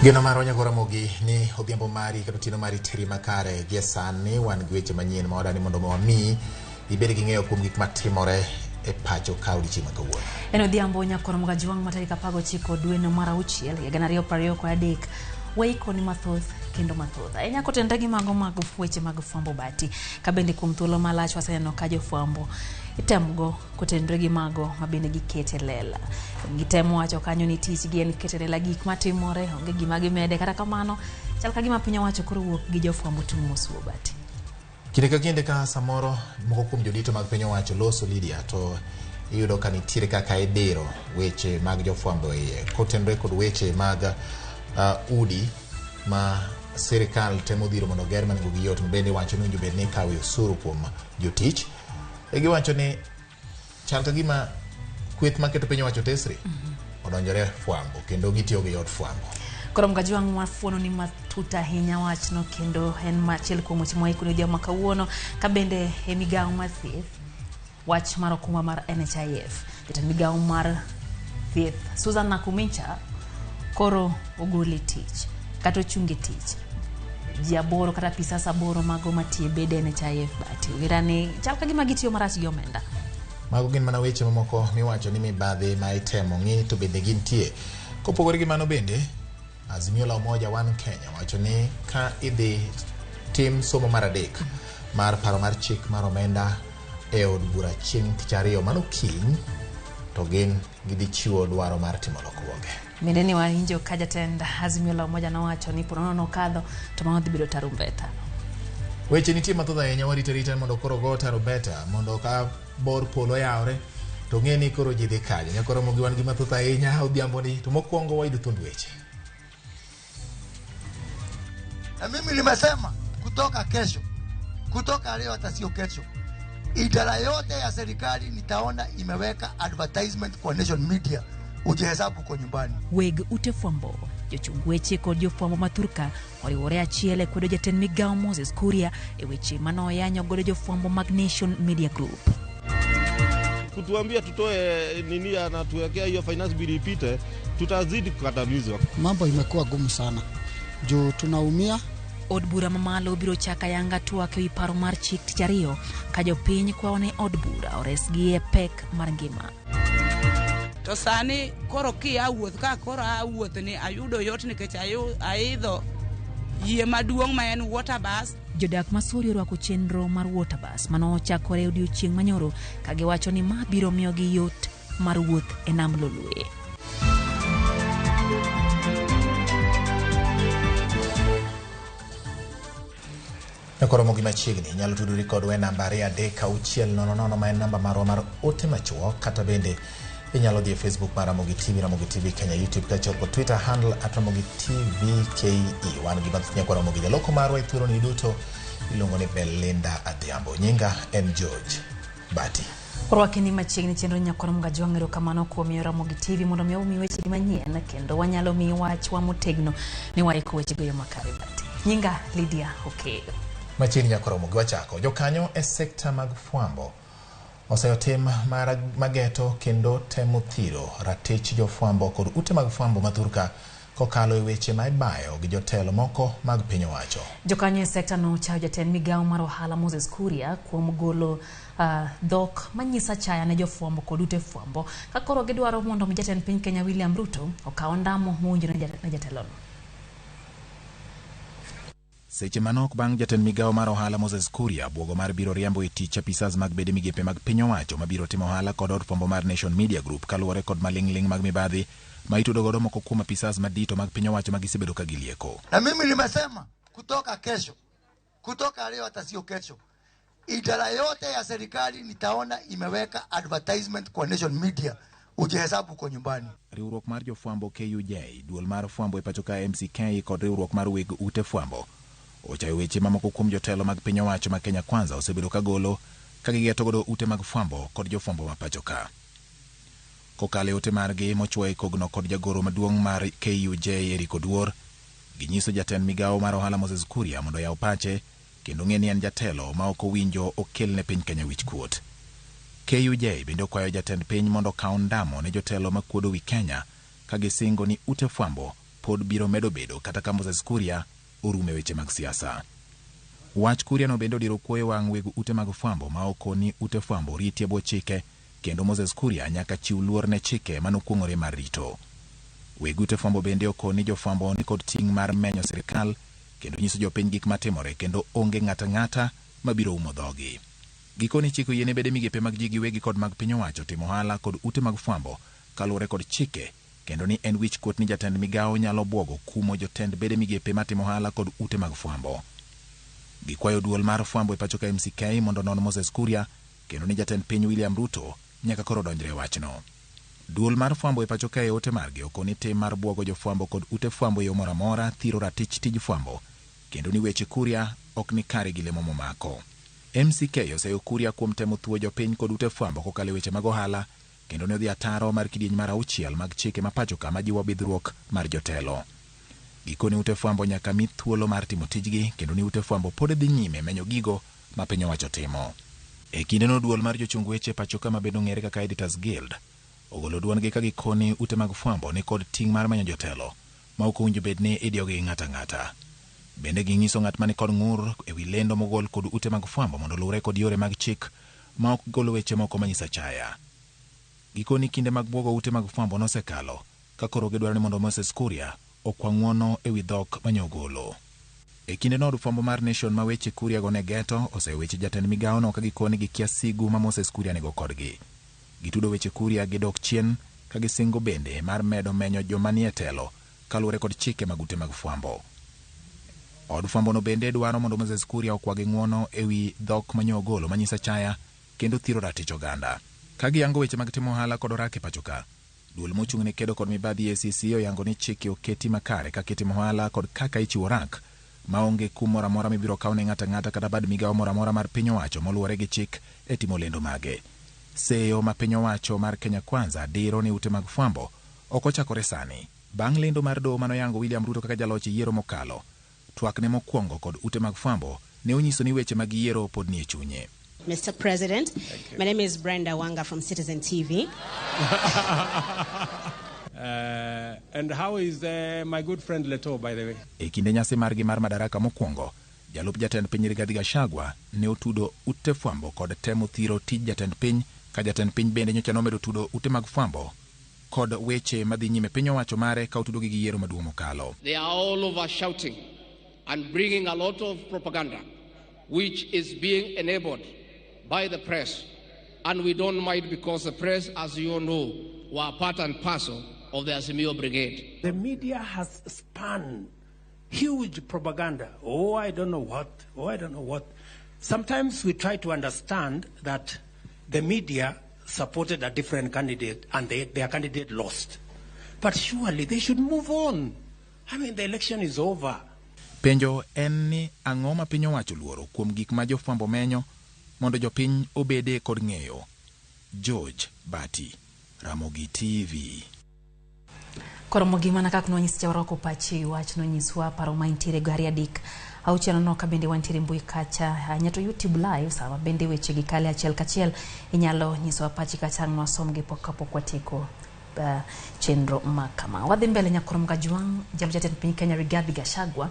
Gino maro Ramogi ni odhiambo mari kata tino mari teri makare gie sani wan gi weche manyien ma wadani mondo wami ibed gi ng'eyo kuom gik matimore e pacho ka odiochieng' kawuono. En odhiambo nyakoro mga juang matari kapago chiko dwe no mar auchiel higa 2023 weiko ni mathoth kendo mathoth. Ahinya kotenda gi mago mag weche mag fwambo bati ka bende kuom thuolo malach waseneno ka jofwambo itemgo kotendre gi mago mabende gikete lela. Gitemo wacho kanyo ni tich gi en kete lela gik matimore onge gima gimede kata kamano chal ka gima piny wacho koro wuok gi jofwambo tumo suo bati. Kinde ka samoro moko kuom jodito mag piny wacho loso Lydia to iyudo ka nitiere kaka idiro weche mag jofwambo iye kotendre kod weche mag udi ma serikal temo dhiro mondo ger mango gi yot bende wacho ni bed ni kawe osuru kuom jotich gi wacho ni chal ka gima kweth maketo piny wacho tesri odonjore fwambo kendo gitiyo gi yot fwambo. Koro mga juang mafuono ni matuta hinya wachno kendo en machiel kuom weche moiko ni odhiambo kawuono ka bende e migawo mar thieth wach mar okuma mar NHIF jatend migawo mar thieth Susan Nakumincha koro ogole tich kata ochunge tich jiaboro kata pisasa boro mago matie bede NHIF bati wirani chal ka gima gitiyo marach gi omenda. Mago gin mana weche mamoko miwacho ni mibadhi ma itemo ng'i to bende gintie. Kopogore gi mano bende Azimio la Umoja One Kenya wacho ni ka idhi tim somo mar adek mar paro mar chik mar omenda e od bura chieng' tich ariyo mano kiny to gin gidhi chiwo dwaro mar timo lokruoge. Mene ni wahinjo ka jatend Azimio la Umoja nowacho ni ponono nokadho to mano dhi bedo tarumbeta. Weche nitie mathoth ahinya warito mondo koro go tarumbeta mondo ka bor polo yaore to ng'e ni koro ji dhi kaje. Nyakoro Ramogi wan gi mathoth ahinya odhiambo ni to mokwongo waidu thund weche. Na mimi nimesema kutoka kesho, kutoka leo hata sio kesho, idara yote ya serikali nitaona imeweka advertisement kwa nation media, ujihesabu kwa nyumbani. Weg ute fwambo jochung weche kod jofwambo maturka oriwore achiel kod jatend migawo Moses Kuria e weche manoyanyo godo jofwambo mag Nation Media Group. Kutuambia tutoe nini anatuwekea hiyo finance bill ipite, tutazidi kukandamizwa. Mambo imekuwa gumu sana. Jo tunaumia. Od bura mamalo biro chaka yanga tuake wi paro mar chik tich ariyo ka jopiny kwaone od bura oresgi e pek mar ngima. To sani koro ki awuoth ka koro awuoth ni ayudo yot nikech aidho yie maduong' ma en water bus. Jodak masuri orwako chenro mar water bus mano ochakore odiochieng' manyoro ka giwacho ni ma biro miyo gi yot mar wuoth e nam Lolwe. Nyakoro Ramogi machiegni nyalo tudori kodwa e namba 33600 ma en namba marwa mar ote machuo kata bende inyalo dhi e Facebook mar Ramogi TV Kenya, YouTube kaachiel kod Twitter handle @RamogiTVKE. Wan gi mathoth nyakoro Ramogi jaloko marwa e thuolo ni duto iluongo ni Belinda Adhiambo. Nyinga en George Bati. Orwakeni machiegni chenro nyakoro mga juang erokamano kuom miyo Ramogi TV mondo miyo umi weche gi manyien kendo wanyalo miyo wachwa motegno ni waiko weche goyo makare bati. Nyinga Lydia Okeyo. Machiegni nyakoro Ramogi wachako. Jokanyo e sekta mag fwambo oseyo tim mageto kendo temo thiro ratich jofwambo kod ute mag fwambo mathurka kokalo e weche ma ibayo gi jotelo moko mag piny wacho. Jokanyo e sekta no chao jatend migawo mar ohala Moses Kuria kuom golo dhok manyisa chaya ne jofwambo kod ute fwambo ka koro gidwaro mondo jatend piny Kenya William Ruto okaw ndamo monjo ne jatelo no. Seche manok bang' jatend migawo mar ohala Moses Kuria bwogo mar biro riambo e tich apisas mag bede migepe mag piny owacho mabiro timo ohala kod od fwambo mar Nation Media Group kaluwore kod maling'ling mag mibadhi ma itudo godo moko kuom apisas madito mag piny owacho magisebedo ka gilieko. Na mimi nimesema kutoka kesho, kutoka leo hata sio kesho, idara yote ya serikali nitaona imeweka advertisement kwa Nation Media, ujihesabu kwa nyumbani. Riwruok mar jofwambo KUJ, duol mar fwambo e pacho ka MCK kod riwruok mar weg ute fwambo ochayo weche mamoko kuom jotelo mag piny owacho ma Kenya Kwanza osebedo ka golo ka gigeto godo ute mag fwambo kod jofwambo ma pacho ka. Kokale ute margi mochwoye kogno kod jagoro maduong' mar KUJ Eriko Duor ginyiso jatend migawo mar ohala Moses Kuria mondo yaw pache kendo ng'e ni en jatelo ma ok owinjo okel ne piny Kenya wich kuot. KUJ bende okwayo jatend piny mondo kaw ndamo ne jotelo makwodo wi Kenya ka gisingo ni ute fwambo pod biro medo bedo kata ka Moses Kuria orume weche mag siasa. Wach Kuria no bende odiro kuoyo wang' weg ute mag fwambo ma okoni ute fwambo ritie bwo chike, kendo Moses Kuria nyaka chiw luor ne chike manokuongore mar rito. Weg ute fwambo bende okoni jofwambo ni kod ting' mar menyo sirikal kendo nyiso jopiny gik matimore, kendo onge ng'ata mabiro umo dhogi. Gikoni chiko yiene bede migepe mag ji giwegi kod mag piny owacho timo ohala kod ute mag fwambo kaluwore kod chike, kendo ni en wich kuot ni jatend migawo nyalo bwogo kumo jotend bede migepe matimo ohala kod ute mag fwambo. Gikwayo duol mar fwambo e pacho ka MCK mondo non Moses Kuria, kendo ni jatend piny William Ruto nyaka koro donjre wachno. Duol mar fwambo e pacho ka ote margi okoni tim mar bwogo jofwambo kod ute fwambo yo mora mora thiro ratich tij fwambo, kendo ni weche Kuria ok ni kare gi lemo momako. MCK oseyo Kuria kuom temo thuo jopiny kod ute fwambo kokalo weche mag ohala, kendo ne odhi ataro mar kidieny mar 6 mag chike ma pacho ka majiwo bidhruok mar jotelo. Gikoni ute fwambo nyaka mi thuolo mar timo tijgi, kendo ni ute fwambo pod dhi nyime menyo gigo ma piny owacho timo. E kindeno duol mar jochung weche pacho ka mabedo ng'ere kaka Editors Guild ogolo duondgi ka gikoni ute mag fwambo ni kod ting' mar manyo jotelo ma ok owinjo bed ni idiogi ng'ata. Bende ging'iso ng'at mani kod ng'ur e wi lendo mogol kod ute mag fwambo mondo luwre kod yore mag chik ma ok golo weche moko manyisa chaya. Gikoni kinde mag bwogo ute mag fwambo nosekalo, ka koro gidwaro ni mondo Moses Kuria okwa ng'uono e wi dhok manyogolo. E kinde no fwambo mar Nation ma weche Kuria gone geto oseweche jatend migawo no ka gikoni gi kia sigu ma Moses Kuria nego kodgi. Gitudo weche Kuria gidok chien ka gisingo bende mar medo menyo joma nie telo kaluwore kod chike mag ute mag fwambo. Od fwambo no bende dwaro mondo Moses Kuria okwa gi ng'uono e wi dhok manyogolo manyisa chaya kendo thiro ratich oganda. Ka giyango weche mag timo ohala kod orak e pacho ka, duol mochung' ne kedo kod mibadhi ACC oyango ni chike oketi makare kaka itimo ohala kod kaka ichiwo orak maonge kum mora mora mibiro kaw ne ng'ata kata bad migawo mora mora mar piny owacho moluwore gi chik e timo lendo mage. Seyo ma piny owacho mar Kenya Kwanza diro ni ute mag fwambo ok ochakore sani. Bang' lendo mar doho manoyango William Ruto kaka jaloch yiero mokalo, twakne mokwongo kod ute mag fwambo ne onyiso ni weche mag yiero pod nie chunye. Mr. President, my name is Brenda Wanga from Citizen TV. And how is my good friend Leto, by the way? E kinde nyasi margi mar madaraka mokwongo, jalup jatend piny Rigathi Gachagua ne otudo ute fwambo kod temo thiro tij jatend piny, ka jatend piny bende nyocha nomedo tudo ute mag fwambo kod weche madhi nyime piny owacho mare ka otudo gi yiero maduong' mokalo. They are all over shouting and bringing a lot of propaganda which is being enabled by the press, and we don't mind because the press, as you all know, were part and parcel of the Azimio Brigade. The media has spun huge propaganda. Oh, I don't know what. Sometimes we try to understand that the media supported a different candidate and their candidate lost. But surely they should move on. I mean, the election is over. Penjo en ni ang'o ma piny owacho luoro kuom gik ma jofwambo menyo mondo jopiny obede kod ng'eyo. George Bati, Ramogi TV. Ramogi mana kaka nonyis jawroko pachi wach nonyiswa paro maintiere gari adik auchiel no ka bende wantiere mbui kacha nyato YouTube live sama bende weche gi kale achiel kachiel inyalo nyiswa pachi kacha ng'wa somgi kapok watiko chenro makama. Wadhi mbele nyakoro mgajuang jatend piny Kenya Rigathi Gachagua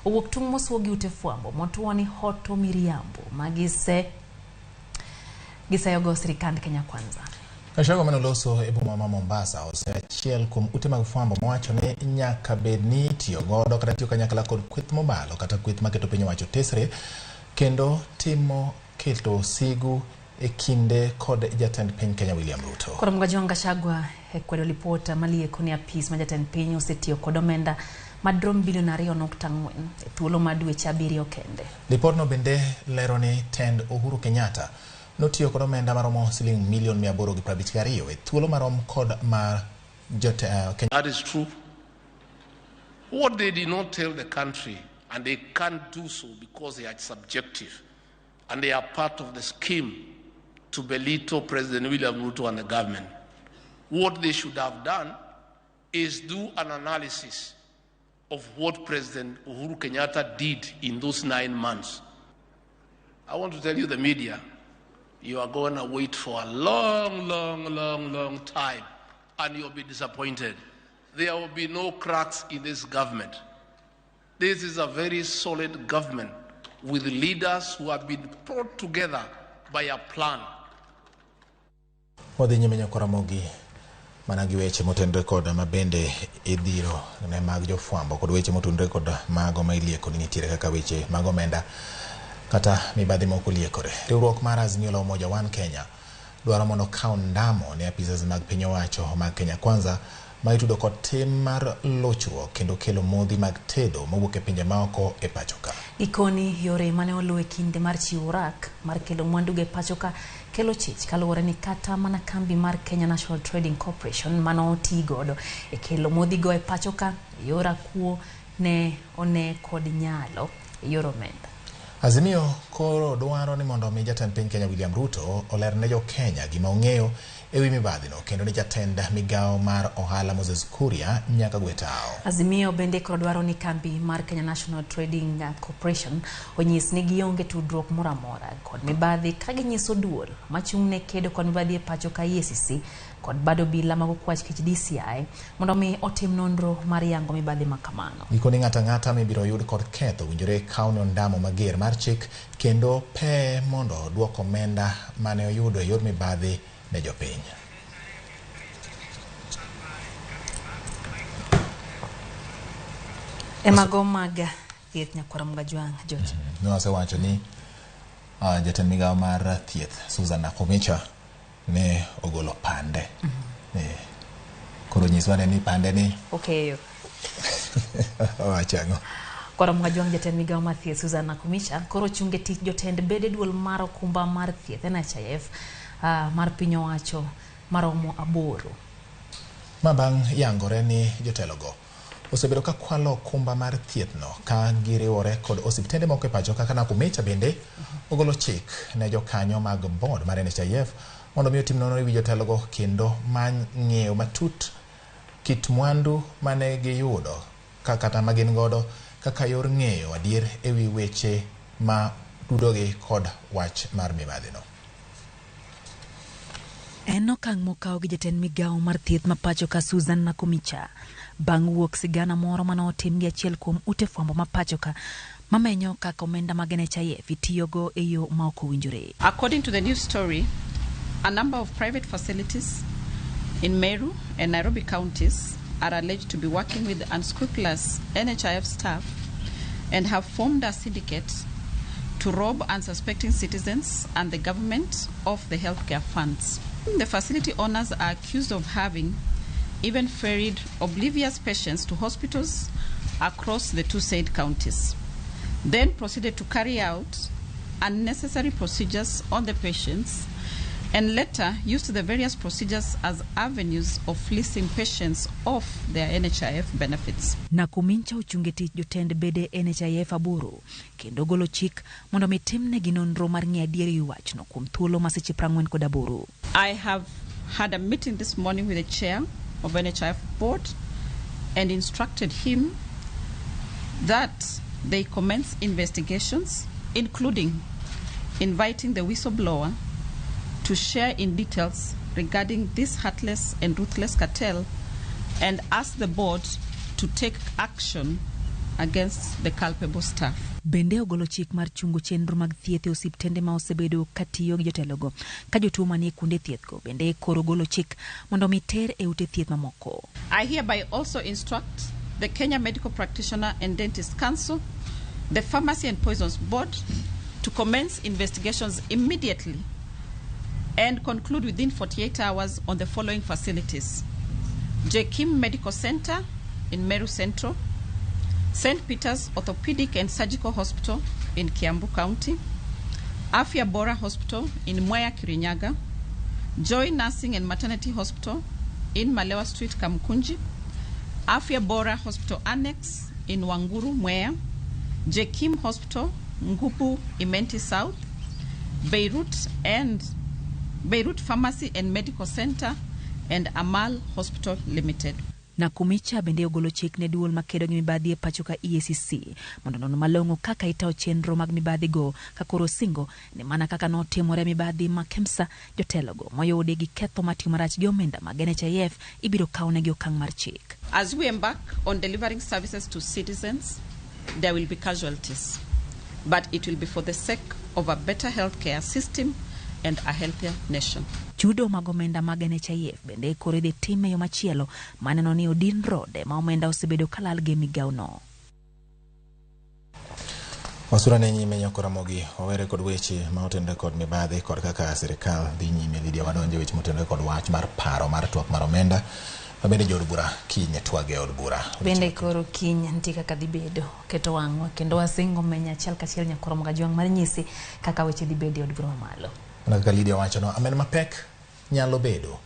owuok tung' mosuogi ute fwambo motuoni hoto miriambo magise gisayogo sirikand Kenya Kwanza. Gachagua manoloso e boma ma Mombasa oseachiel kuom ute mag fwambo mowacho ni nyaka bed ni tiyo godo kata tiyo kanyakla kod kweth mobalo kata kweth maketo piny owacho tesre kendo timo keto sigu e kinde kod jatend piny Kenya William Ruto. Koro mgajuang Gachagua kwedo lipota malie koni apis ma jatend piny osetiyo kod omenda madrom bilion 2.4 e thuolo ma dweche 7 kende. Lipotno bende lero ni tend Uhuru Kenyatta notiyo kod omenda maromo siling milion 852 e thuolo marom kod mar Kenya. That is true. What they did not tell the country, and they can't do so because they are subjective and they are part of the scheme to belittle President William Ruto and the government. What they should have done is do an analysis of what President Uhuru Kenyatta did in those 9 months. I want to tell you, the media, you are going to wait for a long time and you'll be disappointed. there will be no cracks in this government. This is a very solid government with leaders who have been brought together by a plan. Wadhi nyime nyako Ramogi mana gi weche motendore kod mabende idhiro ne mag jofwambo kod weche motendore kod mago ma ilieko ni nitiere kaka weche mag omenda kata mibadhi moko liekore. Riwruok mar Azimio la Umoja One Kenya dwaro mondo kaw ndamo ne apisas mag piny owacho mag Kenya Kwanza ma itudo kod tim mar lochruok kendo kelo modhi mag tedo mowuok e pinje maoko e pachoka. Ikoni yore mane oluwe kinde mar chiwo rak mar kelo mwandu e pachoka kelo chich kaluwore ni kata mana kambi mar Kenya National Trading Corporation mano oti godo e kelo modhi go e pachoka yora kuo ne one kod nyalo yoro omenda. Azimio koro dwaro ni mondo mi jatend piny Kenya William Ruto oler ne jo Kenya gima ong'eyo ewi mibadhino kendo ni jatend migao mar ohala Moses Kuria nyaka gwetao. Azimio bende koro dwaro ni kambi mar Kenya National Trading Corporation onyis ni gionge tudruok moro amora kod mibadhi ka ginyiso duol machung' ne kedo kod mibadhi e pachoka EACC kod bado bila mag okwach kich DCI mondo mi otim nonro mar yango mibadhi makamano. Ikoni ng'ata mibiro yud kod ketho winjore kaw ne ndamo mager mar chik kendo pe mondo duoko omenda mane oyudo e yor mibadhi ne jopiny. Emago mag thieth nyakwara Mgajwang George. Nosewacho ni jatend migao mar thieth Susan Nakumicha ne ogolo pande. Koro nyiswane ni pande ni okay. Wachango. Kwara Mgajwang jatend migao mar thieth Susan Nakumicha koro chunge tich jotend bede duol mar okumba mar thieth NHIF mar piny owacho maromo 8. Mabang yangore ni jotelogo osebedo ka kwalo okumba mar thiethno ka giriwore kod osiptende moko e pacho kaka Nakumicha bende ogolo chik ne jokanyo mag board mar NHIF mondo mi otim nonro ewi jotelogo kendo ng'eyo matut kit mwandu mane giyudo kata magin godo kaka yor ng'eyo adier ewi weche ma tudogi kod wach mar mibadhino. En okang' mokaw gi jatend migao mar thieth ma pachoka Susan Nakumicha bang' wuok sigana moro mane otim gi achiel kuom ute fwambo ma pachoka mamenyo kaka omenda mag NHIF itiyogo e yo ma ok owinjore. According to the news story, a number of private facilities in Meru and Nairobi counties are alleged to be working with unscrupulous NHIF staff and have formed a syndicate to rob unsuspecting citizens and the government of the healthcare funds. The facility owners are accused of having even ferried oblivious patients to hospitals across the 2 said counties, then proceeded to carry out unnecessary procedures on the patients and later used the various procedures as avenues of fleecing patients of their NHIF benefits. Nakumicha ochunge tich jotend bede NHIF 8 kendo golo chik mondo mitimne gi nonro mar ng'e adier ewi wachno kuom thuolo ma seche 48. I have had a meeting this morning with the chair of NHIF board and instructed him that they commence investigations, including inviting the whistleblower to share in details regarding this heartless and ruthless cartel and ask the board to take action against the culpable staff. Bende ogolo chik mar chungo chenro mag thieth e osiptende ma osebedo katiyo gi jotelogo ka jotuo manie kuonde thiethgo bende koro golo chik mondo miter e ute thieth mamoko. I hereby also instruct the Kenya Medical Practitioner and Dentist Council, the Pharmacy and Poisons Board to commence investigations immediately and conclude within 48 hours on the following facilities: Jekim Medical Center in Meru Central, St. Peter's Orthopedic and Surgical Hospital in Kiambu County, Afya Bora Hospital in Mwea Kirinyaga, Joy Nursing and Maternity Hospital in Malewa Street, Kamkunji, Afya Bora Hospital Annex in Wanguru, Mwea, Jekim Hospital, Ngupu, Imenti South, Beirut Pharmacy and Medical Center, and Amal Hospital Limited. Na kumicha bende ogolo chik ne duol makedo gi mibadhi e pacho ka EACC mondo nono malong'o kaka itao chenro mag mibadhi go kakoro singo ni mana kaka notimore mibadhi ma KEMSA jotelo go moyudi gi ketho matimo marach gi omenda mag NHIF ibiro kawnegi okang' mar chik. As we embark on delivering services to citizens, there will be casualties, but it will be for the sake of a better healthcare system and a healthier nation. Chudo mag omenda mag NHIF bende koro idhi tim e yo machielo maneno ni Odin Rode ma omenda osebedo kalal gi migawo no. Wasura ne nyime nyako Ramogi owere kod weche ma otende kod mibadhi kod kaka sirikal dhi nyime Lydia wadonje weche motende kod wach mar paro mar twak mar omenda mabende jod bura kinye twage od bura. Bende koro kinye nitie kaka dhi bedo keto wang'wa kendo wasingo menya achiel kachiel nyako Ramogi mar nyisi kaka weche dhi bedo od bura mamalo. Kaka Lydia wacho no amen mapek nyalo bedo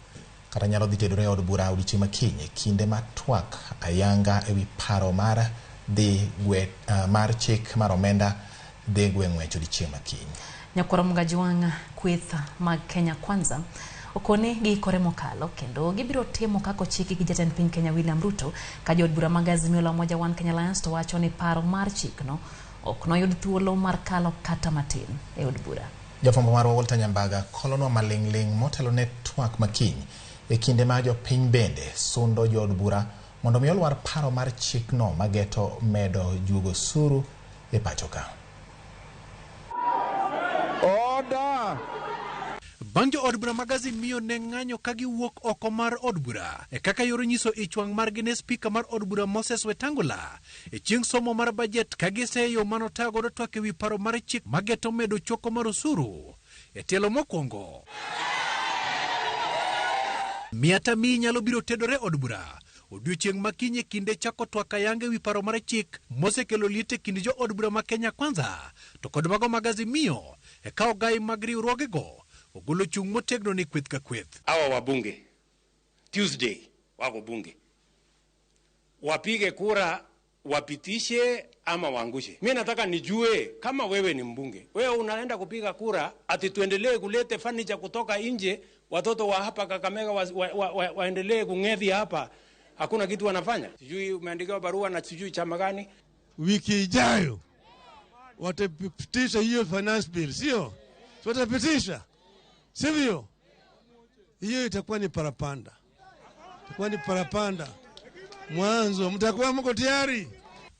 kata nyalo dhi tedore od bura odiochieng' makinye kinde ma twak ayanga ewi paro mar dhi mar chik mar omenda dhi gweng'wecho odiochieng' makinye. Nyako Ramogi kweth mag Kenya Kwanza okone giikore mokalo kendo gibiro timo kako chiki gi jatend piny Kenya William Ruto ka jod bura mag Azimio la Umoja One Kenya Alliance to wacho ni paro mar chikno ok noyud thuolo mar kalo kata matin e od bura. Jafwambo marwa Walter Nyambaga kolonwa maling'ling motelo ne twak makiny e kinde ma jopiny bende sundo jod bura mondo mi olwar paro mar chikno mageto medo jugo suru e pachoka. Order! Banjo od bura mag Azimio ne ng'anyo ka giwuok oko mar od bura e kaka yoro nyiso ichwang' margi ne spika mar od bura Moses Wetangula e chieng' somo mar bajet ka giseyo manotago godo twak ewi paro mar chik mageto medo choko mar osuru e tielo mokwongo. Miata mi nyalo biro tedore od bura odiochieng' makinye kinde chako twak ayanga ewi paro mar chik mosekelo liet e kind jo od bura ma Kenya Kwanza to kod mago mag Azimio e ka ogai mag riwruogego ogolo chung' motegno ni kweth ka kweth. Hawa wabunge Tuesday wako bunge wapige kura wapitishe ama wangushe. Mimi nataka nijue kama wewe ni mbunge, wewe unaenda kupiga kura ati tuendelee kulete furniture kutoka nje, watoto wa hapa Kakamega waendelee kung'ethi hapa, hakuna kitu wanafanya. Sijui umeandikiwa barua na sijui chama gani. Wiki ijayo watapitisha hiyo finance bill, sio? Watapitisha, sivyo? Hiyo itakuwa ni parapanda. Itakuwa ni parapanda. Mwanzo mtakuwa mko tayari.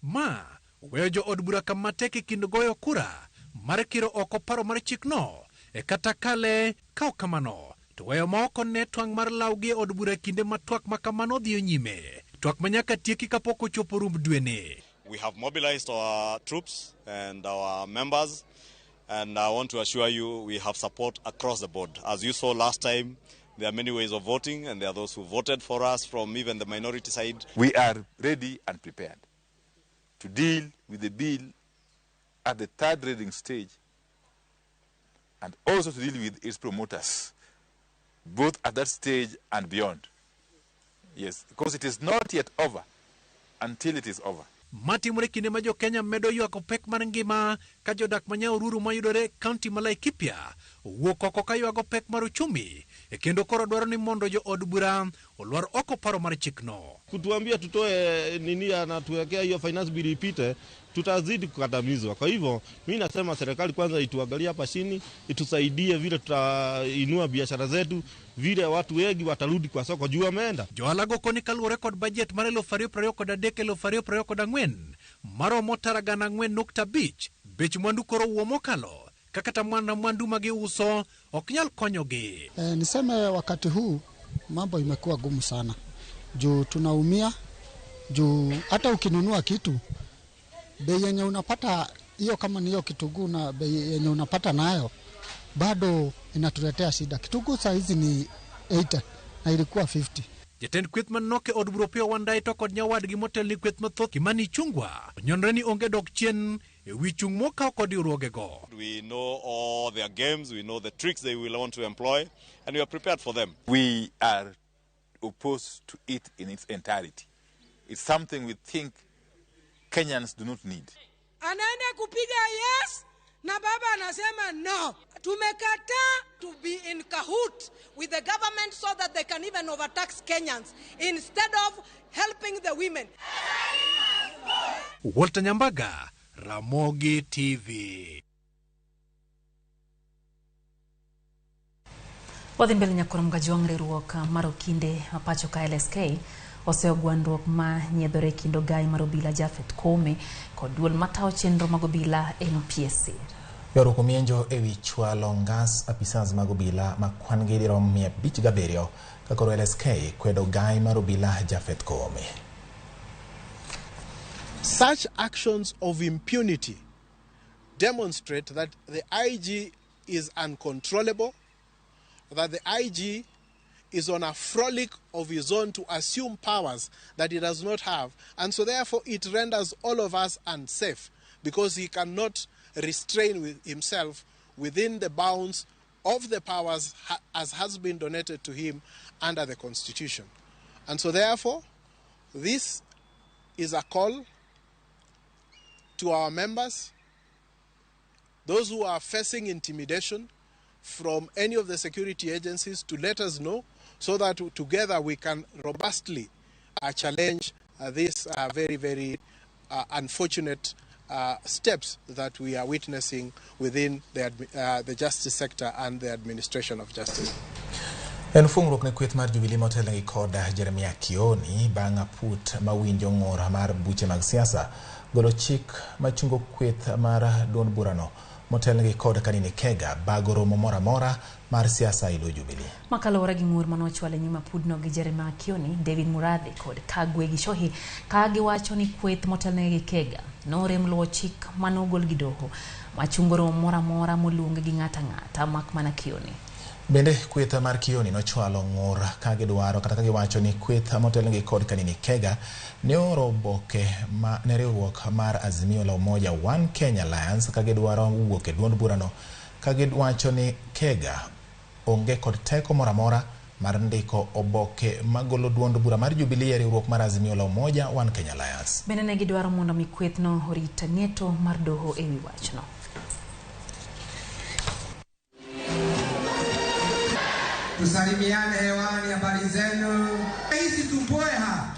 Ma wejo od bura kamateke kind goyo kura mar kiro oko paro mar chikno e kata kale kao kamano to weyo maoko ne twang' mar lawgi od bura kinde matwak makamano dhiyo nyime twak manyaka tieki kapok ochopo rum dwene. We have mobilized our troops and our members, and I want to assure you we have support across the board. As you saw last time, there are many ways of voting, and there are those who voted for us from even the minority side. We are ready and prepared to deal with the bill at the third reading stage and also to deal with its promoters, both at that stage and beyond. Yes, because it is not yet over until it is over. Matimore kinde ma jo Kenya medo ywak pek mar ngima ka jodak manya Ururu mayudore kaunti ma Laikipia wuok oko ka ywago pek mar uchumi e kendo koro dwaro ni mondo jo od bura olwar oko paro mar chikno. Kutuambia tutoe nini na tuwekea hiyo finance bill ipite, tutazidi kukandamizwa. Kwa hivyo mimi nasema serikali kwanza ituangalie hapa chini, itusaidie vile tutainua biashara zetu, vile watu wengi watarudi kwa soko juu wameenda. Joalago koni kaluore kod budget mar 2023-2024 maromo taragana 4.5 bech mwandu koro wuo mokalo kakata mwandu magiuso ok nyal konyogi. Niseme wakati huu mambo imekuwa gumu sana. Juu tunaumia, juu hata ukinunua kitu bei yenye unapata hiyo kama ni hiyo kitunguu na bei yenye unapata nayo bado inatuletea shida. Kitunguu saa hizi ni 80 na ilikuwa 50. Jatend kweth manoke od bura pio wandai to kod nyawadgi motel ni kweth mathoth Kimani Chungwa nyonre ni onge dok chien e wi chung' mokaw kod riwruogego. We know all their games, we know the tricks they will want to employ, and we are prepared for them. We are opposed to it in its entirety. It's something we think Kenyans do not need. Anaenda kupiga yes na baba anasema no. Tumekataa to be in cahoot with the government so that they can even overtax Kenyans instead of helping the women. Walter Nyambaga, Ramogi TV. Wadhi mbele nyakoro mgajuang riruok maro kinde mapacho ka LSK oseo gwandruok ma nyiedhore kindo gai marobila Jafet Kome kod duol matao chenro magobila NPSC. Yoruko mienjo ewi chwalo ngas apisas magobila makwan gi dirom 507 kakoro LSK kwedo gai marobila Jafet Kome. Such actions of impunity demonstrate that the IG is uncontrollable, that the IG is on a frolic of his own to assume powers that he does not have, and so therefore it renders all of us unsafe because he cannot restrain himself within the bounds of the powers as has been donated to him under the Constitution. And so therefore, this is a call to our members, those who are facing intimidation from any of the security agencies, to let us know so that together we can robustly challenge these very, very unfortunate steps that we are witnessing within the justice sector and the administration of justice. En fungrok ne kweth mar Jubilee motel gi koda Jeremiah Kioni bang' aput mawinjo ng'ur mar buche mag siasa golo chik machungo kweth mar duond burano motel gi koda Kanini Kega bago romo mora mora mar siasa ilo Jubilee. Makalora gi ng'ur manochwale nyima pudno gi Jeremiah Kioni, David Muradhi kod Kagwe Gishohi ka giwacho ni kweth motel gi Kega norem luwo chik manogol gi doho machungo romo mora mora moluong gi ng'ata ng'ata mak mana Kioni. Bende kweth mar Kioni nochwalo ng'ur ka gidwaro kata ka giwacho ni kweth motel gi kod Kanini Kega ne oro oboke ma ne riwruok mar Azimio la Umoja One Kenya Alliance ka gidwaro wuok e duond burano ka giwacho ni Kega onge kod teko mora mora mar ndiko oboke magolo duond bura mar Jubilee e riwruok mar Azimio la Umoja One Kenya Alliance. Bende ne gidwaro mondo mi kwethno orita ng'eto mar doho e wi wachno. Tusalimiane hewani, habari zenu. Hizi tupoeha.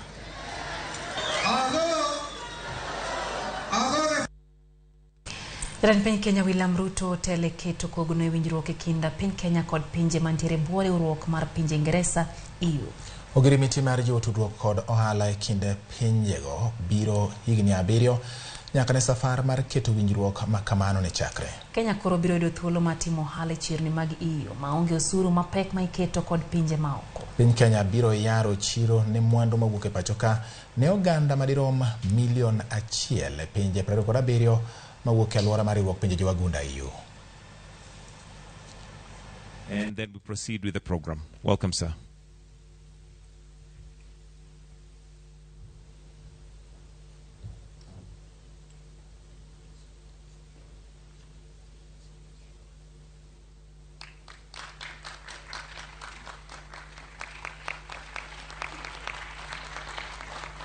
Jatend piny Kenya William Ruto tele keto kogono e winjruok e kind piny Kenya kod pinje mantiere bwo riwruok mar pinje Ingresa EU. Ogirimiti mar jiwo tudruok kod ohala e kind pinjego biro higni 7 nyaka ne safar mar keto winjruok makamano ne chakre. Kenya koro biro yudo thuolo mar timo ohala e chirni mag EU maonge osuru mapek ma iketo kod pinje maoko. Piny Kenya biro yaro chiro ne mwandu mawuok e pacho ka ne oganda madirom milion 1 e pinje 27 mawuok e alwora mar riwruok pinje jowagunda EU. And then we proceed with the program. Welcome, sir.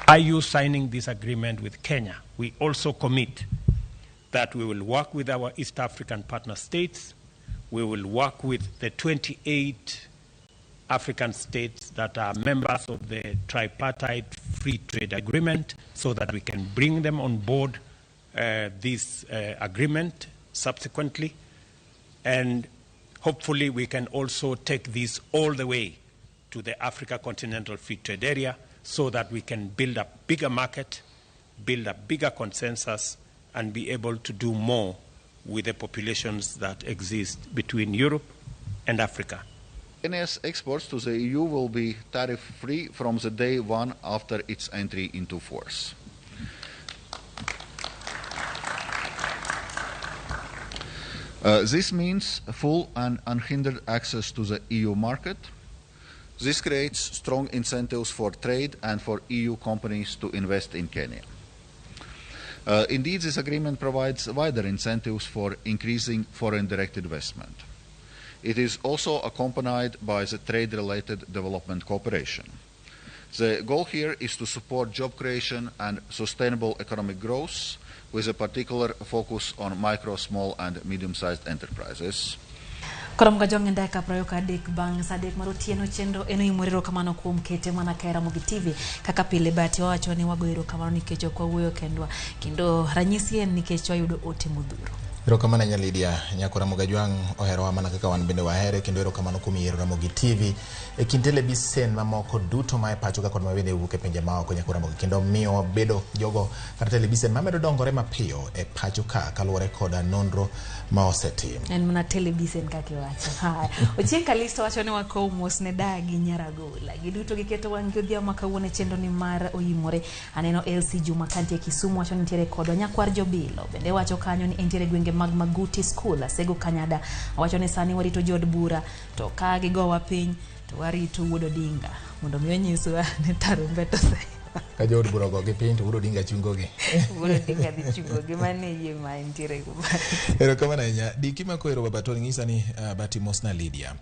By you signing this agreement with Kenya, we also commit that we will work with our East African partner states, we will work with the 28 African states that are members of the tripartite free trade agreement so that we can bring them on board this agreement subsequently. And hopefully we can also take this all the way to the Africa Continental Free Trade Area so that we can build a bigger market, build a bigger consensus, and be able to do more with the populations that exist between Europe and Africa. Kenya's exports to the EU will be tariff-free from the day one after its entry into force. This means full and unhindered access to the EU market. This creates strong incentives for trade and for EU companies to invest in Kenya. Indeed, this agreement provides wider incentives for increasing foreign direct investment. It is also accompanied by the trade-related development cooperation. The goal here is to support job creation and sustainable economic growth with a particular focus on micro, small and medium-sized enterprises. Koram ga jong ndeka prayo ka dek bang sadek marotieno chendo eno imorero kamano kuom kete mana ka Ramogi TV kaka pile bati wacho ni wagoero kamano nikech kwa wuoyo kendo ranyisi en nikech wayudo ote modhuro. Erokamano Nyalidia nyakora Mogajwang ohero mana kaka wan bende wahere kendo erokamano kuom yiero Ramogi TV e kin televisen mamoko duto ma pacho ka kod mabende wuok e pinje maoko nyakora Ramogi kendo miyo bedo jogo kata televisen mamedo dongore mapiyo e pacho ka kaluwore koda nonro ma osetim. En mana televisen kake wacho. Hai. Ochieng Kalisto wacho ni wako mos ne dagi Nyaragola. Giduto giketo wang' odhia makawuone chendo ni mar Oimore. Aneno LC Juma kantie Kisumu wacho ni tiere kodwa nyakwar Jobilo. Bende wacho kanyo ni entiere gwenge mag Maguti School Asego Kanyada. Wacho ni sani warito jod bura to ka gigowa piny to warito Wuod Odinga mondo miyo nyiswa ni tarumbeta sai. Ka jod bura go gi piny to Wuod Odinga chungogi. Wuod Odinga dhi chungogi mane yie ma entiere go. Erokamano nya diki ma koero babaton ngisa ni bati mosna Lydia.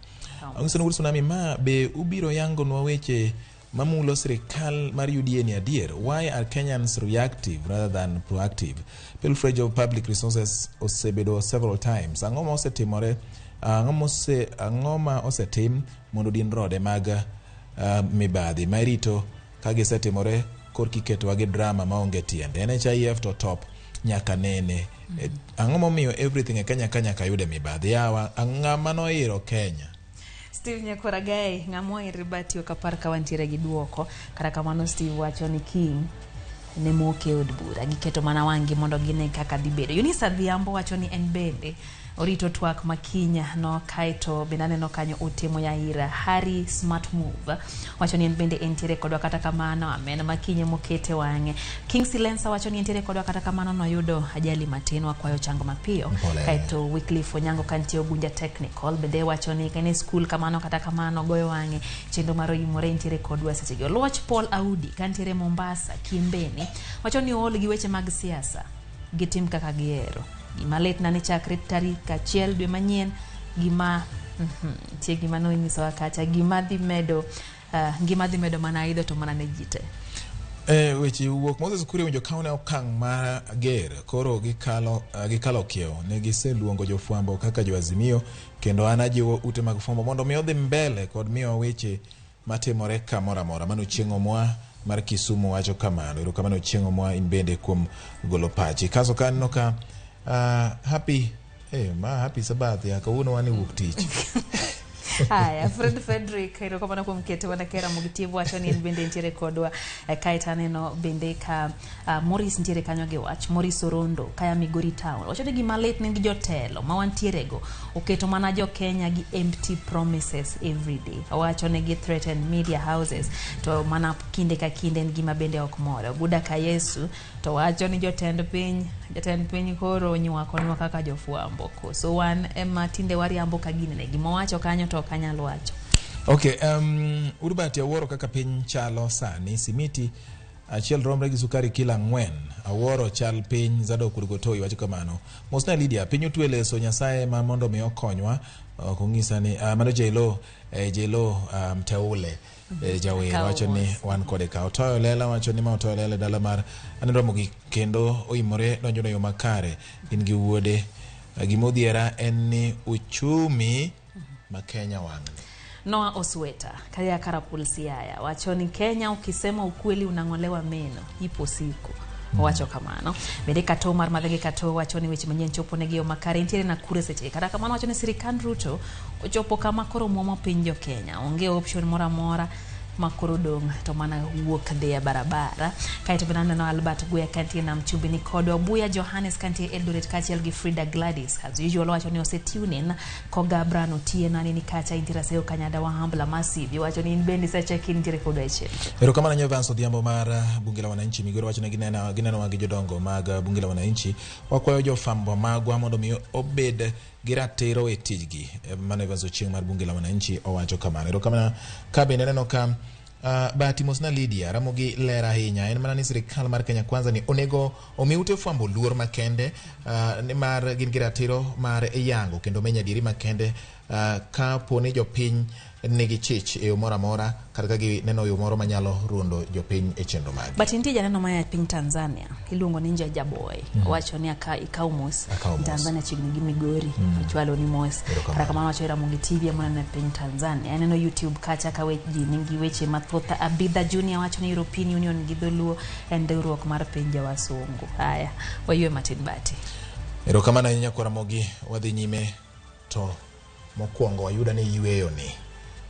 Ong'isoni urso nami ma be ubiro yango nwa weche mamulo sirikal mar UDA ni adier. Why are Kenyans reactive rather than proactive? Pilferage of public resources osebedo several times. Ang'o ma osetimore? Ang'o ma osetim mondo din rode mag mibadhi ma irito ka gisetimore korki ketwa gi drama maonge tiende. NHIF to top nyaka nene. Ang'o momiyo everything e Kenya ka yude mibadhi yawa ang'ama noiro Kenya. Steve Nyakora Gai ng'amo iribati okapar ka wantiere gi duoko kata kamano Steve wacho ni King ne moke od bura giketo mana wangi mondo gine kaka dibedo. Unisa Dhiambo wacho ni en bende orito twak makinya no kaito benane no kanyo utimo ya ira Hari Smart Move wacho ni en bende entiere kodwa kata kamano amen makinya mokete wange. King Silensa wacho ni entiere kodwa kata kamano no yudo ajali matin wakwayo chango mapiyo. Kaito Wycliffe Onyango kantie Ogunja Technical bende wacho ni kene school kamano kata kamano goyo wange chendo maro Oimore entiere kodwa sechego. Loch Paul Audi kantiere Mombasa Kiembeni wacho ni ol gi weche mag siasa gitim kaka giero. Gima let na ni chakre tarik achiel dwe manyien gima tie gima no nyiso akacha gima dhi medo mana idho to mana ne jite. Weche wuok Moses Kuria winjo kaune okang' mar ger koro gikalo kiewo ne giseluongo jofwambo kaka joazimio kendo anajiwo ute mag fwambo mondo miyo dhi mbele kod miyo weche matimore kamora mora mano chieng'o mwa mar Kisumu wacho kamano. Erokamano chieng'o mwa in bende kuom golo pachi kaso kanno ka happy Sabath ya kauno wani wuok tich. Haya Frederick erokamano kuom kete wana kera Ramogi TV wacho ni en bende entiere kodwa kaita neno bende ka Morris entiere kanyo gi wach Morris Orondo kaya Migori Town wacho ni gima lit ni jotelo ma wantiere go oketo mana jo Kenya gi empty promises every day. Wacho ni gi threaten media houses to mana kinde ka kinde gima bende ok moro. Buda ka Yesu to wacho ni jotend piny koro nywakonwa kaka jofwambo so wan ema tinde wariambo ka gine gima wacho kanyo to kanyalo wacho. Okay, urubati aworo kaka piny chalo sani simiti achiel romre gi sukari kila 4 aworo chal piny Zado Kurgotoi wacho kamano. Mosna Lydia piny otwele so Nyasaye ma mondo mi okonywa kong'isa ni mano Jelo Mteule Jawero wacho ni wan kode ka otoyo lela wacho ni ma otoyo lela dala mar Ramogi kendo Oimore donjo yo makare in gi wuode gimodhiera en ni uchumi ma Kenya wang'ni. Noah Osweta kaya Karapul Siaya wacho ni Kenya ukisema ukweli unang'olewa meno ipo siku. Wacho kamano. Bende Kato mar Madhege Kato wacho ni weche manyien chopo ne giyo makare entiere na kure seche kata kamano wacho ni sirikand Ruto ochopo kama koro muomo piny jo Kenya onge option mora mora makoro dong to mana wuok dhia barabara. Kaito benana no Albert Guya kantie na Mchumbi ni kodwa Buya Johannes kantie Eldoret kachiel gi Frida Gladys as usual wacho ni osetune in Koga Brano tie nani ni kacha intira seo Kanyada wa Hambla Massive wacho ni bendi seche kintire kodwa eche. Erokamano nyo Vanso Dhiambo mar bunge la wananchi Migori wacho ni gineno wagi jodongo mag bunge la wananchi wakwayo jofambo magwa mondo mi obed giratero e tijgi mano Vanso chieng' mar bunge la wananchi owacho kamano. Erokamano ka bende neno ka Bati Mosna Lydia Ramogi lera ahinya en mana ni sirikal mar Kenya kwanza ni onego omi ute fwambo luor makende ni mar gin giratiro mar yango kendo menya diri makende ka poni jopiny nigi chich e umora mora kata gi neno yo moro manyalo rundo jopiny e chenro magi. But intie janeno maya piny Tanzania iluongo ni Njaja Boy wacho ni ikaw mos Tanzania chigni gi Migori chwalo ni mos kata kamano wacho Ramogi TV mwana na piny Tanzania neno YouTube kacha ka weji ningi weche mathoth Abidha Junior wacho ni European Union gi dholuo en dewruok mar pinje wasungu. Haya waywe matin bati erokamano ahinya kwa Ramogi. Wadhi nyime to mokwongo wayuda ni yweyo ni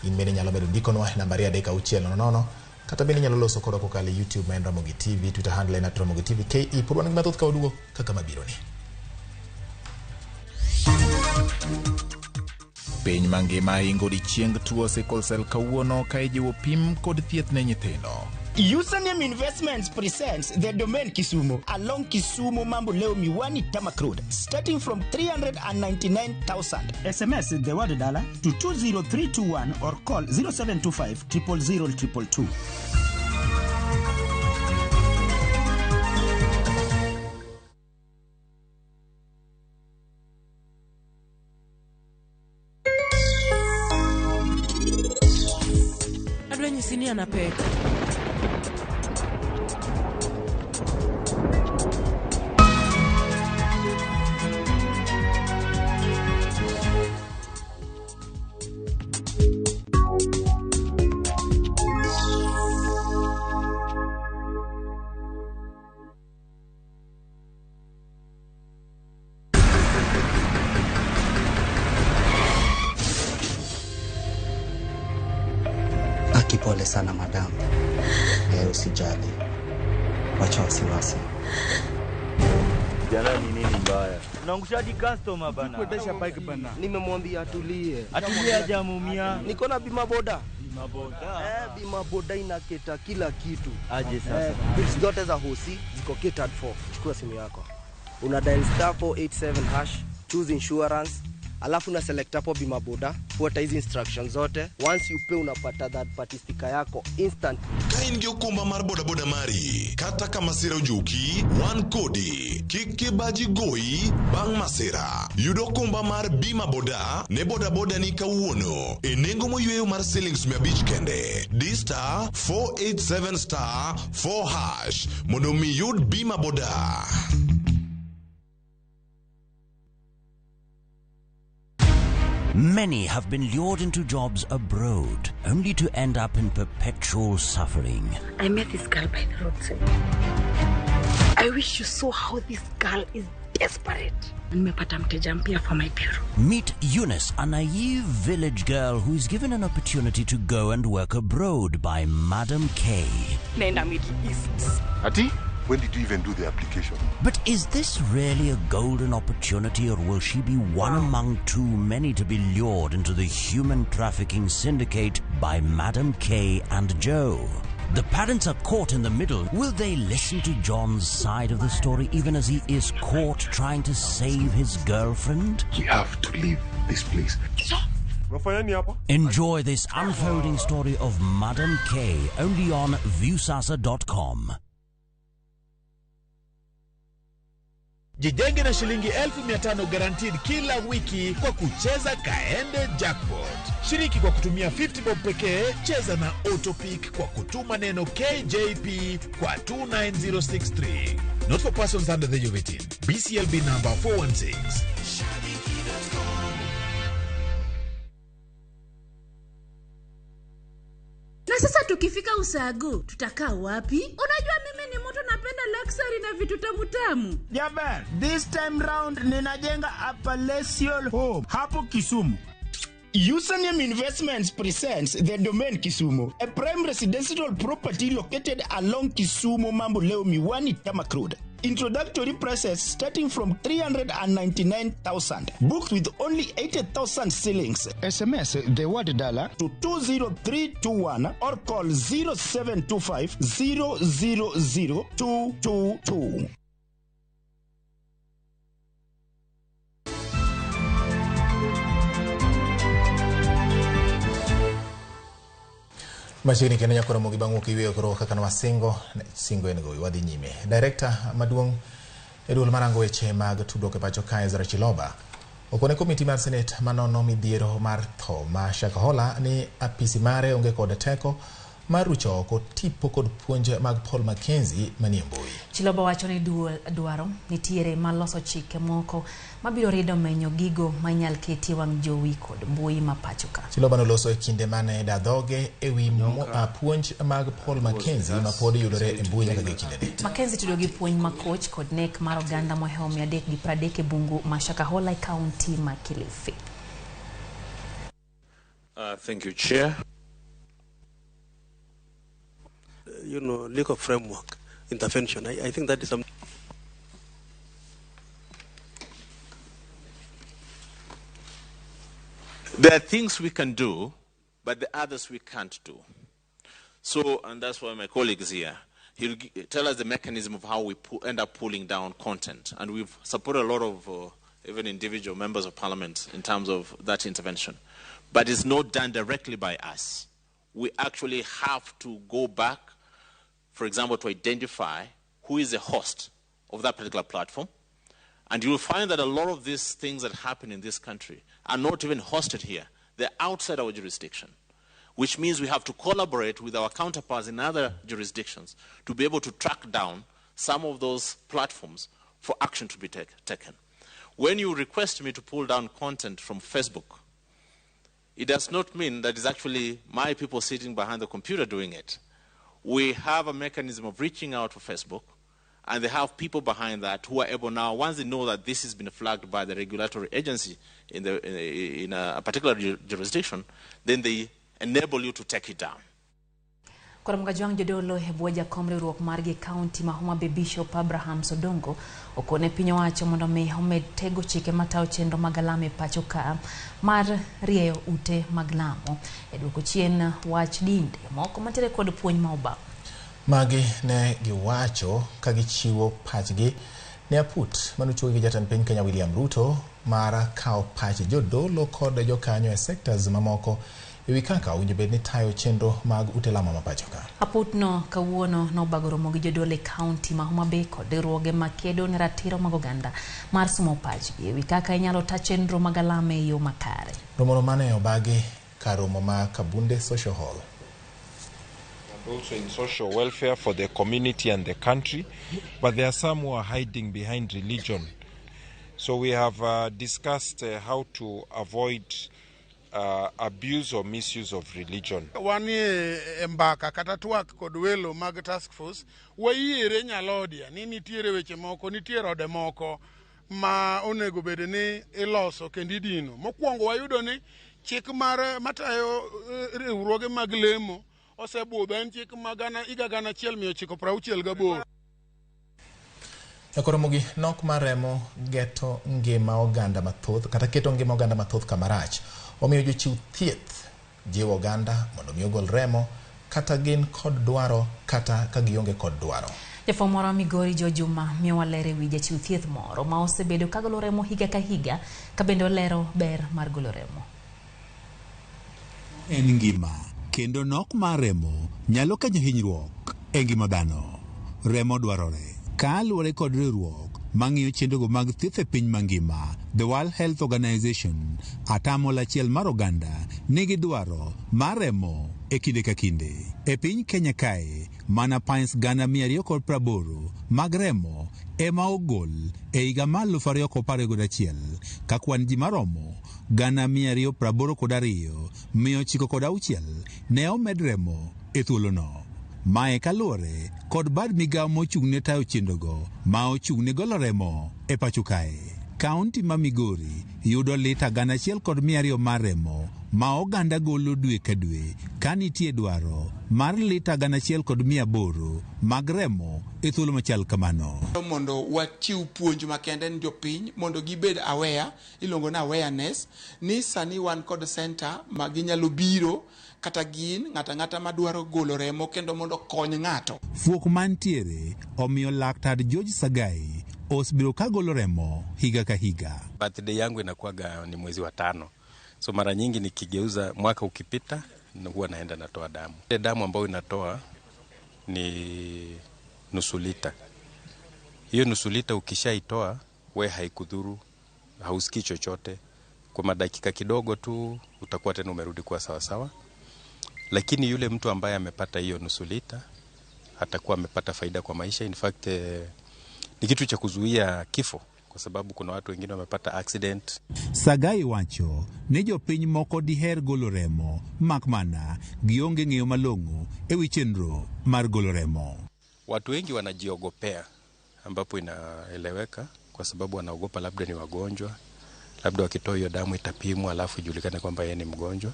in bende nyalo bedo ndikonwa nambari 360 kata bende nyalo loso kodo kokali YouTube maen Ramogi TV, Twitter handle na Ramogi TV KE. Purwana gi mathoth ka wadugo kaka mabiro ni. Piny mangima ingo di chieng tuo sickle cell kawuono ka ijiwo pim kod thieth ne nyithindo. Username Investments presents the domain Kisumu along Kisumu Mambo Leo Miwani Tamak Road starting from 399,000. SMS the word dollar to 20321 or call 0725 000 222. Adwenye sini anapeka. Pole sana madam. Usijali. Wacha wasiwasi. Jana ni nini mbaya? Unaangusha hadi customer bana. Kuendesha bike bana. Nimemwambia atulie. Atulie hajamumia. Niko na bima boda. Bima boda. Bima boda inaketa kila kitu. Aje sasa. Bills zote za hosi ziko catered for. Chukua simu yako. Una dial *487#, choose insurance. Alafu na select hapo bima boda, fuata hizi instructions zote. Once you pay unapata that party sticker yako instant. Kain gyo kumba mar boda boda mari. Kata kama sira ujuki, one kodi. Kiki baji goi, bang masira. Yudo kumba mar bima boda, ne boda boda ni kawuono. E nengo mo yueyo mar shillings 100 kende. *487*4#. Mondo mi yud bima boda. Many have been lured into jobs abroad, only to end up in perpetual suffering. I met this girl by the roadside. I wish you saw how this girl is desperate. Nimepata mteja mpya for my bureau. Meet Eunice, a naive village girl who is given an opportunity to go and work abroad by Madam K. Nenda Middle East. Ati? When did you even do the application? But is this really a golden opportunity, or will she be one among too many to be lured into the human trafficking syndicate by Madam K and Joe? The parents are caught in the middle. Will they listen to John's side of the story even as he is caught trying to save his girlfriend? We have to leave this place. Enjoy this unfolding story of Madam K only on viewsasa.com. Jijenge na shilingi 1,500 guaranteed kila wiki kwa kucheza Kaende Jackpot. Shiriki kwa kutumia 50 bob pekee, cheza na Autopic kwa kutuma neno KJP kwa 29063. Not for persons under the age of 18. BCLB number 416. Na sasa tukifika Usagu, tutakaa wapi? Unajua mimi ni mtu napenda luxury na vitu tamu. Jaber, this time round ninajenga a palatial home hapo Kisumu. Username Investments presents the domain Kisumu, a prime residential property located along Kisumu Mambo Leo Miwani Tamak Road. Introductory prices starting from 399,000. Booked with only 80,000 shillings. SMS the word dollar to 20321 or call 0725 000 222. Machini kena nyakora Ramogi bangu kiwe kuro kakana wasingo enego wadhi nyime. Director maduong edul marango weche mag tudruok e pacho kae Zara Chiloba Okone komiti mar Senate manono midhiero mar tho ma Shakahola ni apisi mare onge kod teko mar rucho oko tipo kod puonj mag Paul Mackenzie manie mbui. Chiloba wacho ni dwaro nitiere maloso chike moko mabiro rido menyo gigo manyal ketie wang' jowi kod mbui ma pachoka. Chiloba noloso e kinde mane dadhoge ewi puonj mag Paul Mackenzie ma pod yudore e mbui nyaka gi kinde. Mackenzie tudo gi puonj ma coach kod nek mar oganda mohewo 330 e bungu ma Shakahola County ma Kilifi. Thank you, Chair. Legal framework intervention. I think that is something. There are things we can do, but the others we can't do. So, and that's why my colleague is here. He'll tell us the mechanism of how we end up pulling down content. And we've supported a lot of even individual members of parliament in terms of that intervention. But it's not done directly by us. We actually have to go back, for example, to identify who is the host of that particular platform. And you will find that a lot of these things that happen in this country are not even hosted here. They're outside our jurisdiction, which means we have to collaborate with our counterparts in other jurisdictions to be able to track down some of those platforms for action to be taken. When you request me to pull down content from Facebook, it does not mean that it's actually my people sitting behind the computer doing it. We have a mechanism of reaching out to Facebook, and they have people behind that who are able now, once they know that this has been flagged by the regulatory agency in a particular jurisdiction, then they enable you to take it down. Kwa mgajwang jodolo hebwaja komre ruok margi county ma Homa Bay Bishop Abraham Sodongo okone pinyo wacho mondo mi homed tego chike matao chenro magalame pachoka mar rieyo ute maglamo eduoko chien wach dinde moko matere kod puonj maoba. Magi ne giwacho kagichiwo pachgi ne aput manuchuo gi jatend piny Kenya William Ruto mara kao pach jodolo kod jokanyo e sectors mamoko ewi kaka owinjo bed ni tayo chenro mag ute lamo mapachoka. Aputno kawuono no bagoro mogi jodole county ma Homa Bay kod ruoge makedo ne ratiro mag oganda mar sumo pachgi ewi kaka inyalo ta chenro magalame e yo makare. Romono mane obagi karomo ma Kabunde Social Hall. And also in social welfare for the community and the country, but there are some who are hiding behind religion. So we have discussed how to avoid abuse or misuse of religion. Wani embaka kata twak kod welo mag task force wayiere nyalodia ni nitiere weche moko nitiere ode moko ma onego bede ni iloso kendo idino. Mokwongo wayudo ni chik mar matayo riwruoge mag lemo osebudho en chik magana 1968. Ekoromogi nok maremo geto ngima oganda mathoth kata keto ngima oganda mathoth kamarach. Omiyo jochiw thieth jiwo oganda mondo mi ogol remo kata gin kod dwaro kata ka gionge kod dwaro. Jafomoro Migori Jojuma miyo walere wi jachiw thieth moro ma osebedo ka golo remo higa ka higa ka bende olero ber mar golo remo. En ngima kendo nok mar remo nyalo kanyo hinyruok e ngima dhano. Remo dwarore ka luwore kod riwruok mang'iyo chenrogo mag thieth e piny mangima. The World Health Organization atamola achiel mar oganda nigi dwaro mar remo e kinde ka kinde. E piny Kenya kae mana pints 280 mag remo ema ogol e higa mar 2021 ka kwan ji maromo 282 906 ne omed remo e thuolono. Mae kaluwore kod bad migawo mochung'ne tayo chenrogo ma ochung'ne golo remo e pacho kae. Kaunti ma Migori yudo lita 1,200 mar remo ma oganda golo dwe ka dwe ka nitie dwaro mar lita 1,800 mag remo e thuolo machal kamano. Mondo wachiw puonj makende ni jopiny mondo gibed aware, iluongo na awareness ni sani wan kod center ma ginyalo biro kata gin ng'ata madwaro golo remo kendo mondo kony ng'ato. Fuok mantiere omiyo laktar George Sagai osbiro ka golo remo higa ka higa. Birthday yangu inakuwaga ni mwezi wa 5. So mara nyingi nikigeuza mwaka ukipita huwa naenda natoa damu. Ile damu ambayo inatoa ni nusu lita. Hiyo nusu lita ukishaitoa we haikudhuru hausikii chochote. Kwa madakika kidogo tu utakuwa tena umerudi kuwa sawa. Lakini yule mtu ambaye amepata hiyo nusu lita atakuwa amepata faida kwa maisha. In fact, ni kitu cha kuzuia kifo kwa sababu kuna watu wengine wamepata accident. Sagai wacho ni jopiny moko diher golo remo makmana gionge ng'eyo malong'o ewi chenro mar golo remo. Watu wengi wanajiogopea ambapo inaeleweka kwa sababu wanaogopa labda ni wagonjwa, labda wakitoa hiyo damu itapimwa alafu ijulikane kwamba yeye ni mgonjwa.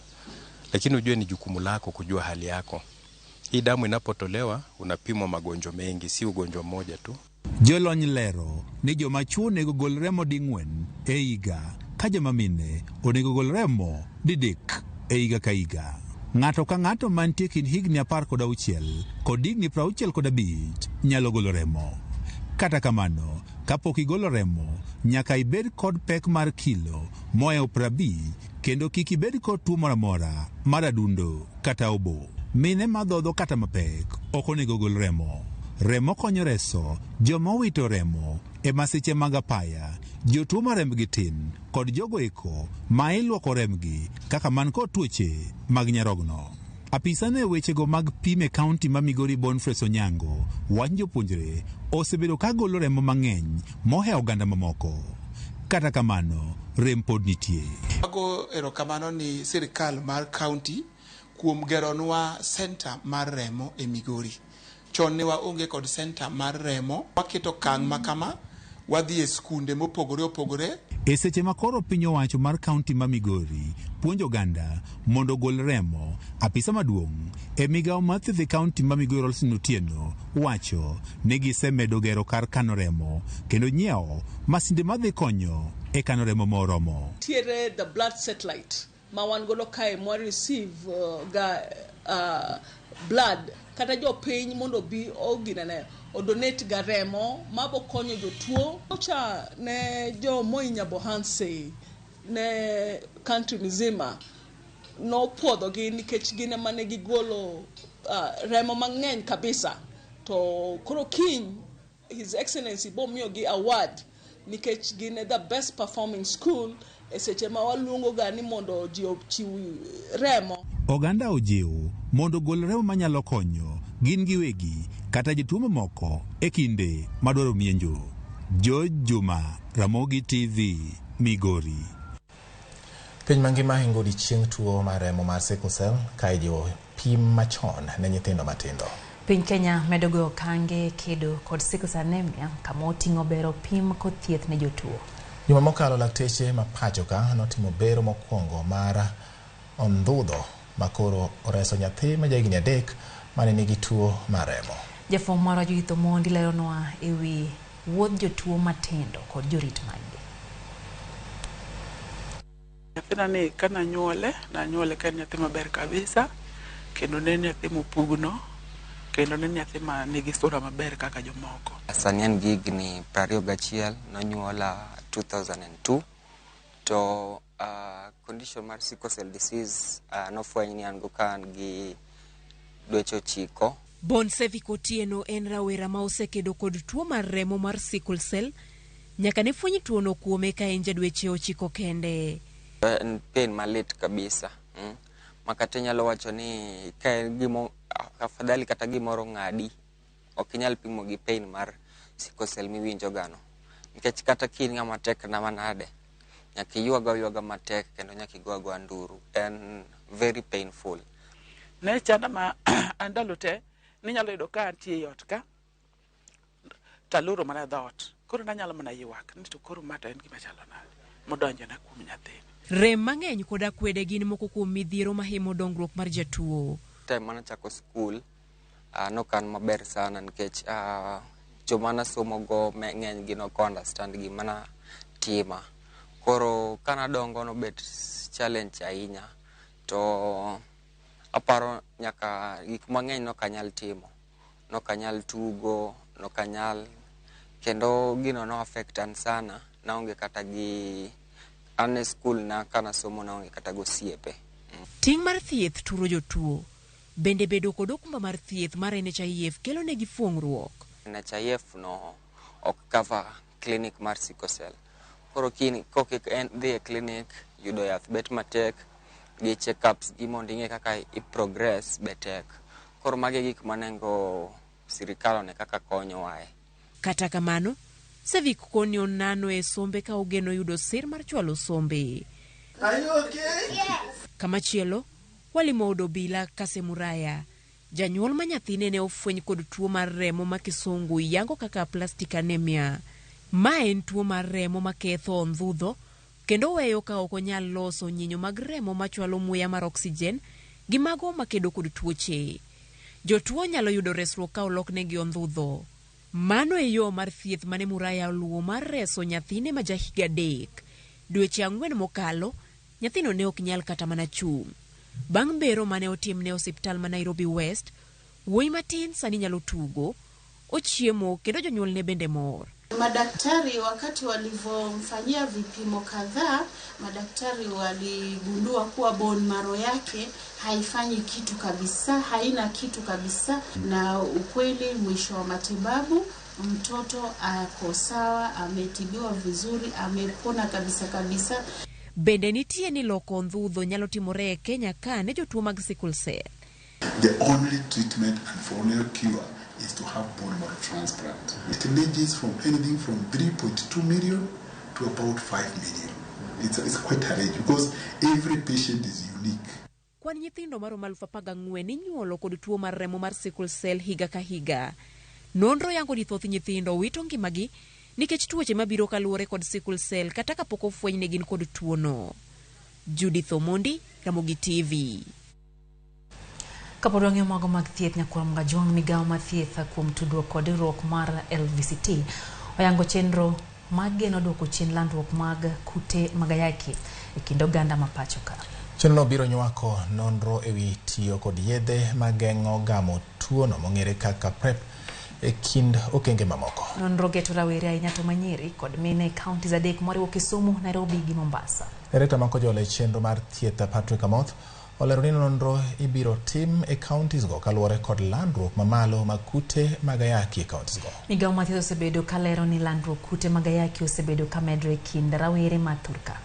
Lakini ujue ni jukumu lako kujua hali yako. Hii damu inapotolewa unapimwa magonjwa mengi, si ugonjwa mmoja tu. Jolony lero ni joma chuo nego gol remo ding'wen e higa ka joma mine onego gol remo didik e higa ka higa. Ng'ato ka ng'ato mantie kind higni 16 kod higni 65 nyalo golo remo. Kata kamano, kapok igolo remo, nyaka ibed kod pek mar kilo moewo 50 kendo kik ibed kod tuo moro amora mar adundo kata obo. Mine madhodho kata mapek ok onego gol remo. Remo konyo reso joma wito remo e masiche mag apaya, jotuo ma rembgi tin kod jogo eko ma iluoko remgi kaka man kod tuoche mag nyarogno. Apisane wechego mag pim e kaunti ma Migori Boniface Onyango wach jopuonjre osebedo ka golo remo mang'eny mohewo oganda mamoko. Kata kamano, rem pod nitie. Ago erokamano ni sirikal mar kaunti kuom geronwa center mar remo e Migori. Chon ne waonge kod center mar remo, waketo kang' makama, wadhi e skunde mopogore. E seche ma koro piny owacho mar kaunti ma Migori puonjo oganda mondo gol remo, apisa maduong' e migawo mar thieth e kaunti ma Migori Olsen Otieno wacho ni gisemedo gero kar kano remo kendo nyiewo masinde madhi konyo e kano remo moromo. Tiere the blood satellite ma wan godo kae mo receive blood kata jo piny mondo bi oginane o donate ga remo mabo konyo jotuo cha ne jo moinya bohanse ne country mzima no puodho gi nikech gine mane gigolo remo mang'eny kabisa to koro kiny His Excellency bomiyo gi award nikech gine the best performing school e seche ma waluongo ga ni mondo ji ochiw remo. Oganda ojiw mondo gol remo manyalo konyo gin giwegi kata jotuo mamoko e kinde madwaro mienjo. Juma, Ramogi TV, Migori. Piny mangima hingo chieng' tuo mar remo mar sickle cell ka ijiwo pim machon ne nyithindo matindo. Piny Kenya medo go kange kedo kod sickle cell anemia kama oting'o bero pim kod thieth ne jotuo. Juma mokalo lakteche ma pachoka notimo bero mokwongo mar ondhudho makoro oreso nyathi ma jahigni 3 mane nigi tuo mar remo. Jafwambo marwa Judith Omondi leronwa ewi wuodh jotuo matindo kod jorit maggi. Nyathina ni kana nanyuole ka nyathi maber kabisa kendo ne nyathi mopugno kendo ne nyathi ma nigi sura maber kaka jomoko. Sani an gi higni 21 nonyuola 2002 to condition mar sickle cell disease nofweny ni an go kan gi dweche 9. Bonsevic Otieno en rawera ma osekedo kod tuo mar remo mar sickle cell nyaka ne fwenyi tuo no kuome ka en jadweche 9 kende. En pain malit kabisa. Makata nyalo wacho ni ka gimo afadhali kata gimoro ng'adi ok inyal pimo gi pain mar sickle cell miwinjo gano. Nikech kata kin ng'ama tek na manade nyaka yuaga matek kendo nyaka igo anduru. En very painful. Ne chanda ma andalo te ni nyalo yudo ka antie yot ka taluro mana dot. Koro nanyalo mana ywak ni to koro mata en gima chalo nade modonjo na kuom nyathi. Rem mang'eny koda kwede gin moko kuom midhiero mahimo dongruok mar jatuo. Time mana chako school nokan maber sana nikech joma nasomo go ng'eny gi no understand gima na tima. Koro kana dongo no bet challenge ahinya to aparo nyaka gik mang'eny no kanyal timo, no kanyal tugo, no kanyal kendo gino no affect an sana naonge kata gi ane school na kana somo naonge kata go siepe. Ting' mar thieth turo jotuo bende bedo kod okumba mar thieth mar NHIF kelo negi fuong'ruok. NHIF no ok cover clinic mar sickle cell. koro koki en dhi e clinic yudo yath bet matek gi checkups gi mondo ing'e kaka i progress betek. Koro magi gik manengo sirikal ne kaka konyo wae. Kata kamano, Savik koni onano e sombe ka ogeno yudo sir mar chwalo sombe. Are you okay? Yes. Kamachielo, walimo obila Kasemuraya. Janyuol ma nyathine ne ofweny kod tuo mar remo ma kisungu yango kaka plastic anemia. Ma en tuo mar remo ma ketho ondhudho kendo weyo ka ok onyal loso nyinyo mag remo machwalo muya mar oksijen gi mago makedo kod tuoche. Jotuo nyalo yudo resruok ka oloknegi ondhudho. Mano e yo mar thieth mane Muraya oluwo mar reso nyathine ma jahiga 3. Dweche 4 mokalo, nyathino ne ok nyal kata mana chung'. Bang' bero mane otimne osiptal ma Nairobi West, wuoyi matin sani nyalo tugo, ochiemo kendo jonyuol ne bende mor. Madaktari wakati walivyomfanyia vipimo kadhaa, madaktari waligundua kuwa bone marrow yake haifanyi kitu kabisa, haina kitu kabisa, na ukweli mwisho wa matibabu mtoto ako sawa, ametibiwa vizuri, amepona kabisa. Bende nitie ni loko ondhudho nyalo timore e Kenya ka ne jotuo mag sickle cell. The only treatment and for only cure is to have bone marrow transplant. It ranges from anything from 3.2 million to about 5 million. It's quite a range because every patient is unique. Kwan nyithindo maromo 14,000 inyuolo kod tuo mar remo mar sickle cell higa ka higa. Nonro yango ni thoth nyithindo wito ngimagi nikech tuoche mabiro kaluwore kod sickle cell kata kapok ofweny ne gin kod tuono. Judith Omondi, Ramogi TV. Kapodonge mago mag thieth nyakuram gajwang migawo ma thieth kuom tudruok kod riwruok mar LVCT oyango chenro mag geno duoko chien landruok mag kute mag ayaki e kind oganda ma pacho ka. Chenro biro nywako nonro ewi tiyo kod yedhe mageng'o gamo tuono mong'ere kaka PrEP e kind okenge mamoko. Nonro geto rawere ahinya to manyiri kod mine kaunti za dek moriwo Kisumu, Nairobi gi Mombasa. Ereta mako jole chenro mar thieth Patrick Amoth olero ni nonro ibiro tim e counties go kaluwore kod landruok mamalo mag kute mag ayaki e counties go. Migawo ma thieth osebedo kalero ni landruok kute mag ayaki osebedo kamedre e kind rawere ma Turka.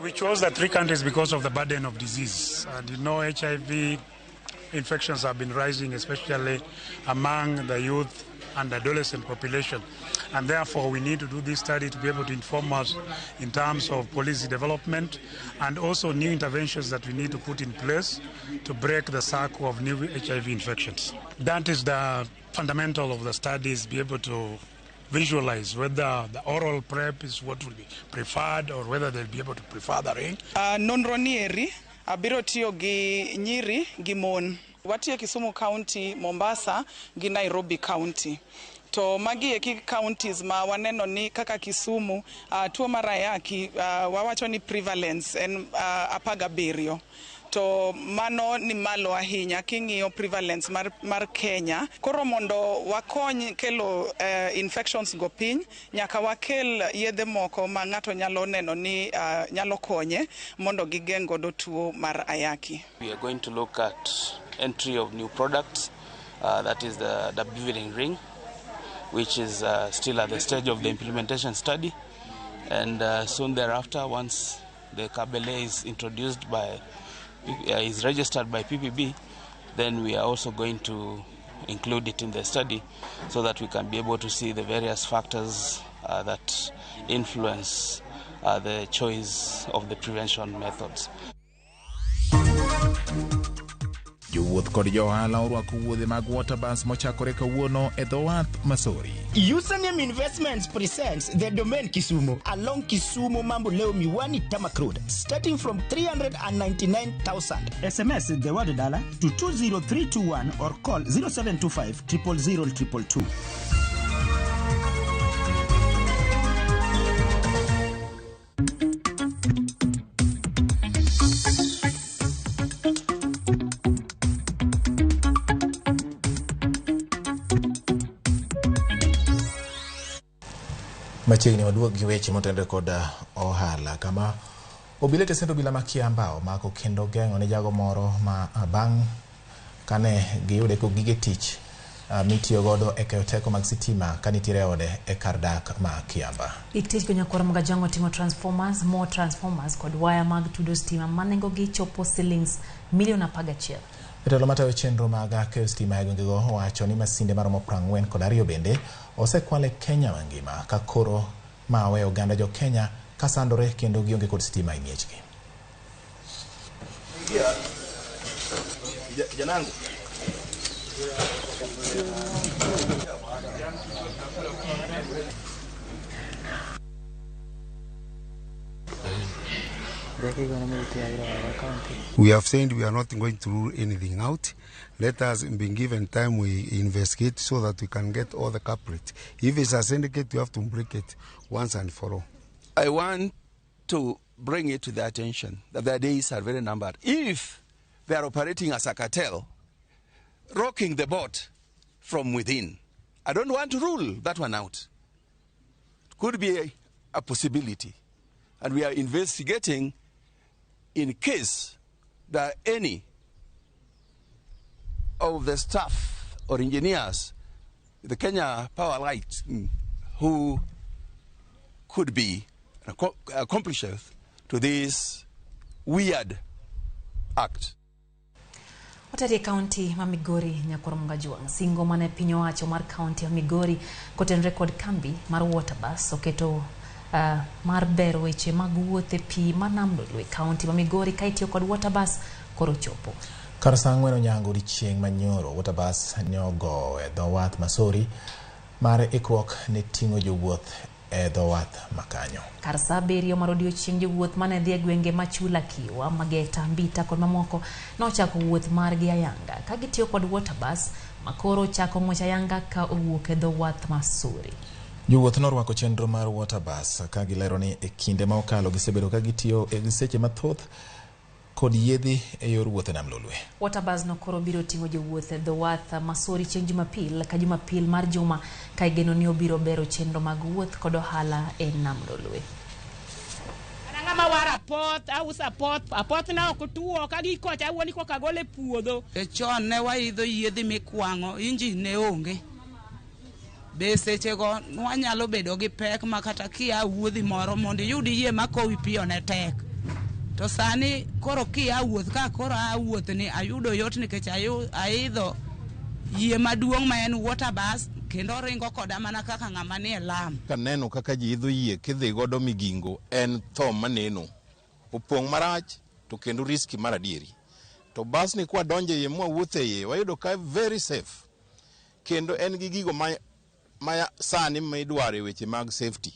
We chose the 3 countries because of the burden of disease. And you know, HIV infections have been rising, especially among the youth and adolescent population. And therefore, we need to do this study to be able to inform us in terms of policy development and also new interventions that we need to put in place to break the cycle of new HIV infections. That is the fundamental of the studies, be able to visualize whether the oral PrEP is what will be preferred or whether they'll be able to prefer the ring. Nonro nieri abiro tiyo gi nyiri gi mon. Watiyo Kisumu County, Mombasa gi Nairobi County. To magi eki counties ma waneno ni kaka Kisumu tuo mar ayaki wawacho ni prevalence en 17. To mano ni malo ahinya king'iyo prevalence mar Kenya. Koro mondo wakony kelo infections go piny, nyaka wakel yedhe moko ma ng'ato nyalo neno ni nyalo konye mondo gigeng' godo tuo mar ayaki. We are going to look at entry of new products, that is the beveling ring, which is still at the stage of the implementation study. And soon thereafter, once the Kabele is introduced is registered by PPB, then we are also going to include it in the study so that we can be able to see the various factors that influence the choice of the prevention methods. Jowuoth kod johala orwako wuodhe mag water bus mochakore kawuono e dho wath Masori. Username Investments presents the domain Kisumu along Kisumu Mamboleo Miwani Tamak Road, starting from 399,000. SMS the word dollar to 20321 or call 0725 000 222. Machiegni waduog gi weche motendore kod ohala kama obila tesendo bila makia ambao mako kendo geng'o ne jago moro ma bang' kane giyude ko gige tich mitiyo godo e keyo teko mag sitima kanitiere ode e kar dak ma Kiamba. Iktich konya kwara mga jango timo more transformers kod waya mag tudo stima manengo gi chopo shillings milion 11. Jatelo matayo chenro mag keyo stima e gwengego wacho ni masinde maromo 42 bende osekwale Kenya mangima ka koro mawe oganda jo Kenya kasandore kendo gionge kod stima e miechgi. Janangu. We have said we are not going to rule anything out. Let us be given time, we investigate so that we can get all the culprits. If it's a syndicate, you have to break it once and for all. I want to bring it to the attention that the days are very numbered. If they are operating as a cartel, rocking the boat from within, I don't want to rule that one out. It could be a possibility. And we are investigating in case there are any of the staff or engineers, the Kenya Power Light, who could be accomplices to this weird act. Watari county ma Migori nyakwara mgajuang singo mane pinyo wacho mar county ya Migori koten record kambi mar water bus oketo mar bero weche mag wuothe pi manamdo lwe county ma Migori kaitiyo kod water bus koro chopo. Karasangweno nyango di chieng manyoro water bus nyogo e dho wath Masori mar ikruok ne tingo jowuoth e dho wath makanyo. Karsa berio marodio chieng jowuoth mane dhi e gwenge machula Kiwa, Mageta, Mbita kod mamoko nochako wuoth margi ayanga ka gitiyo kod water bus makoro chako ng'wech ayanga ka owuok e dho wath Masori. Jowuoth norwako chenro mar water bus ka gilero ni e kinde ma okalo gisebedo ka gitiyo e seche mathoth kod yedhi e yor wuoth nam lolwe. Water bus no koro biro tingo jowuoth e dho wath Masori chieng Jumapil ka Jumapil mar juma ka igeno ni obiro bero chenro mag wuoth kod ohala e nam lolwe. Ngama wara pot ausa pot apot na okutuo ka gikocha wuoni ko kagole puodho e chon ne waidho yiedhi mikwango injin ne onge be sechego wanyalo bedo gi pek makata kia wuodhi moro mondo yudi yie makowi piyo ne tek to sani koro kia wuoth ka koro wuoth ni ayudo yot nikech aidho yie maduong' ma en water bus kendo ringo koda mana kaka ng'ama ni e lam. Kaneno kaka ji idho yie kidhi godo Migingo en tho maneno opong' marach to kendo riski mar adieri. To bus ni kwa donje yie mwa wuothe yie wayudo ka very safe kendo en gi gigo ma sani ma idwaro e weche mag safety.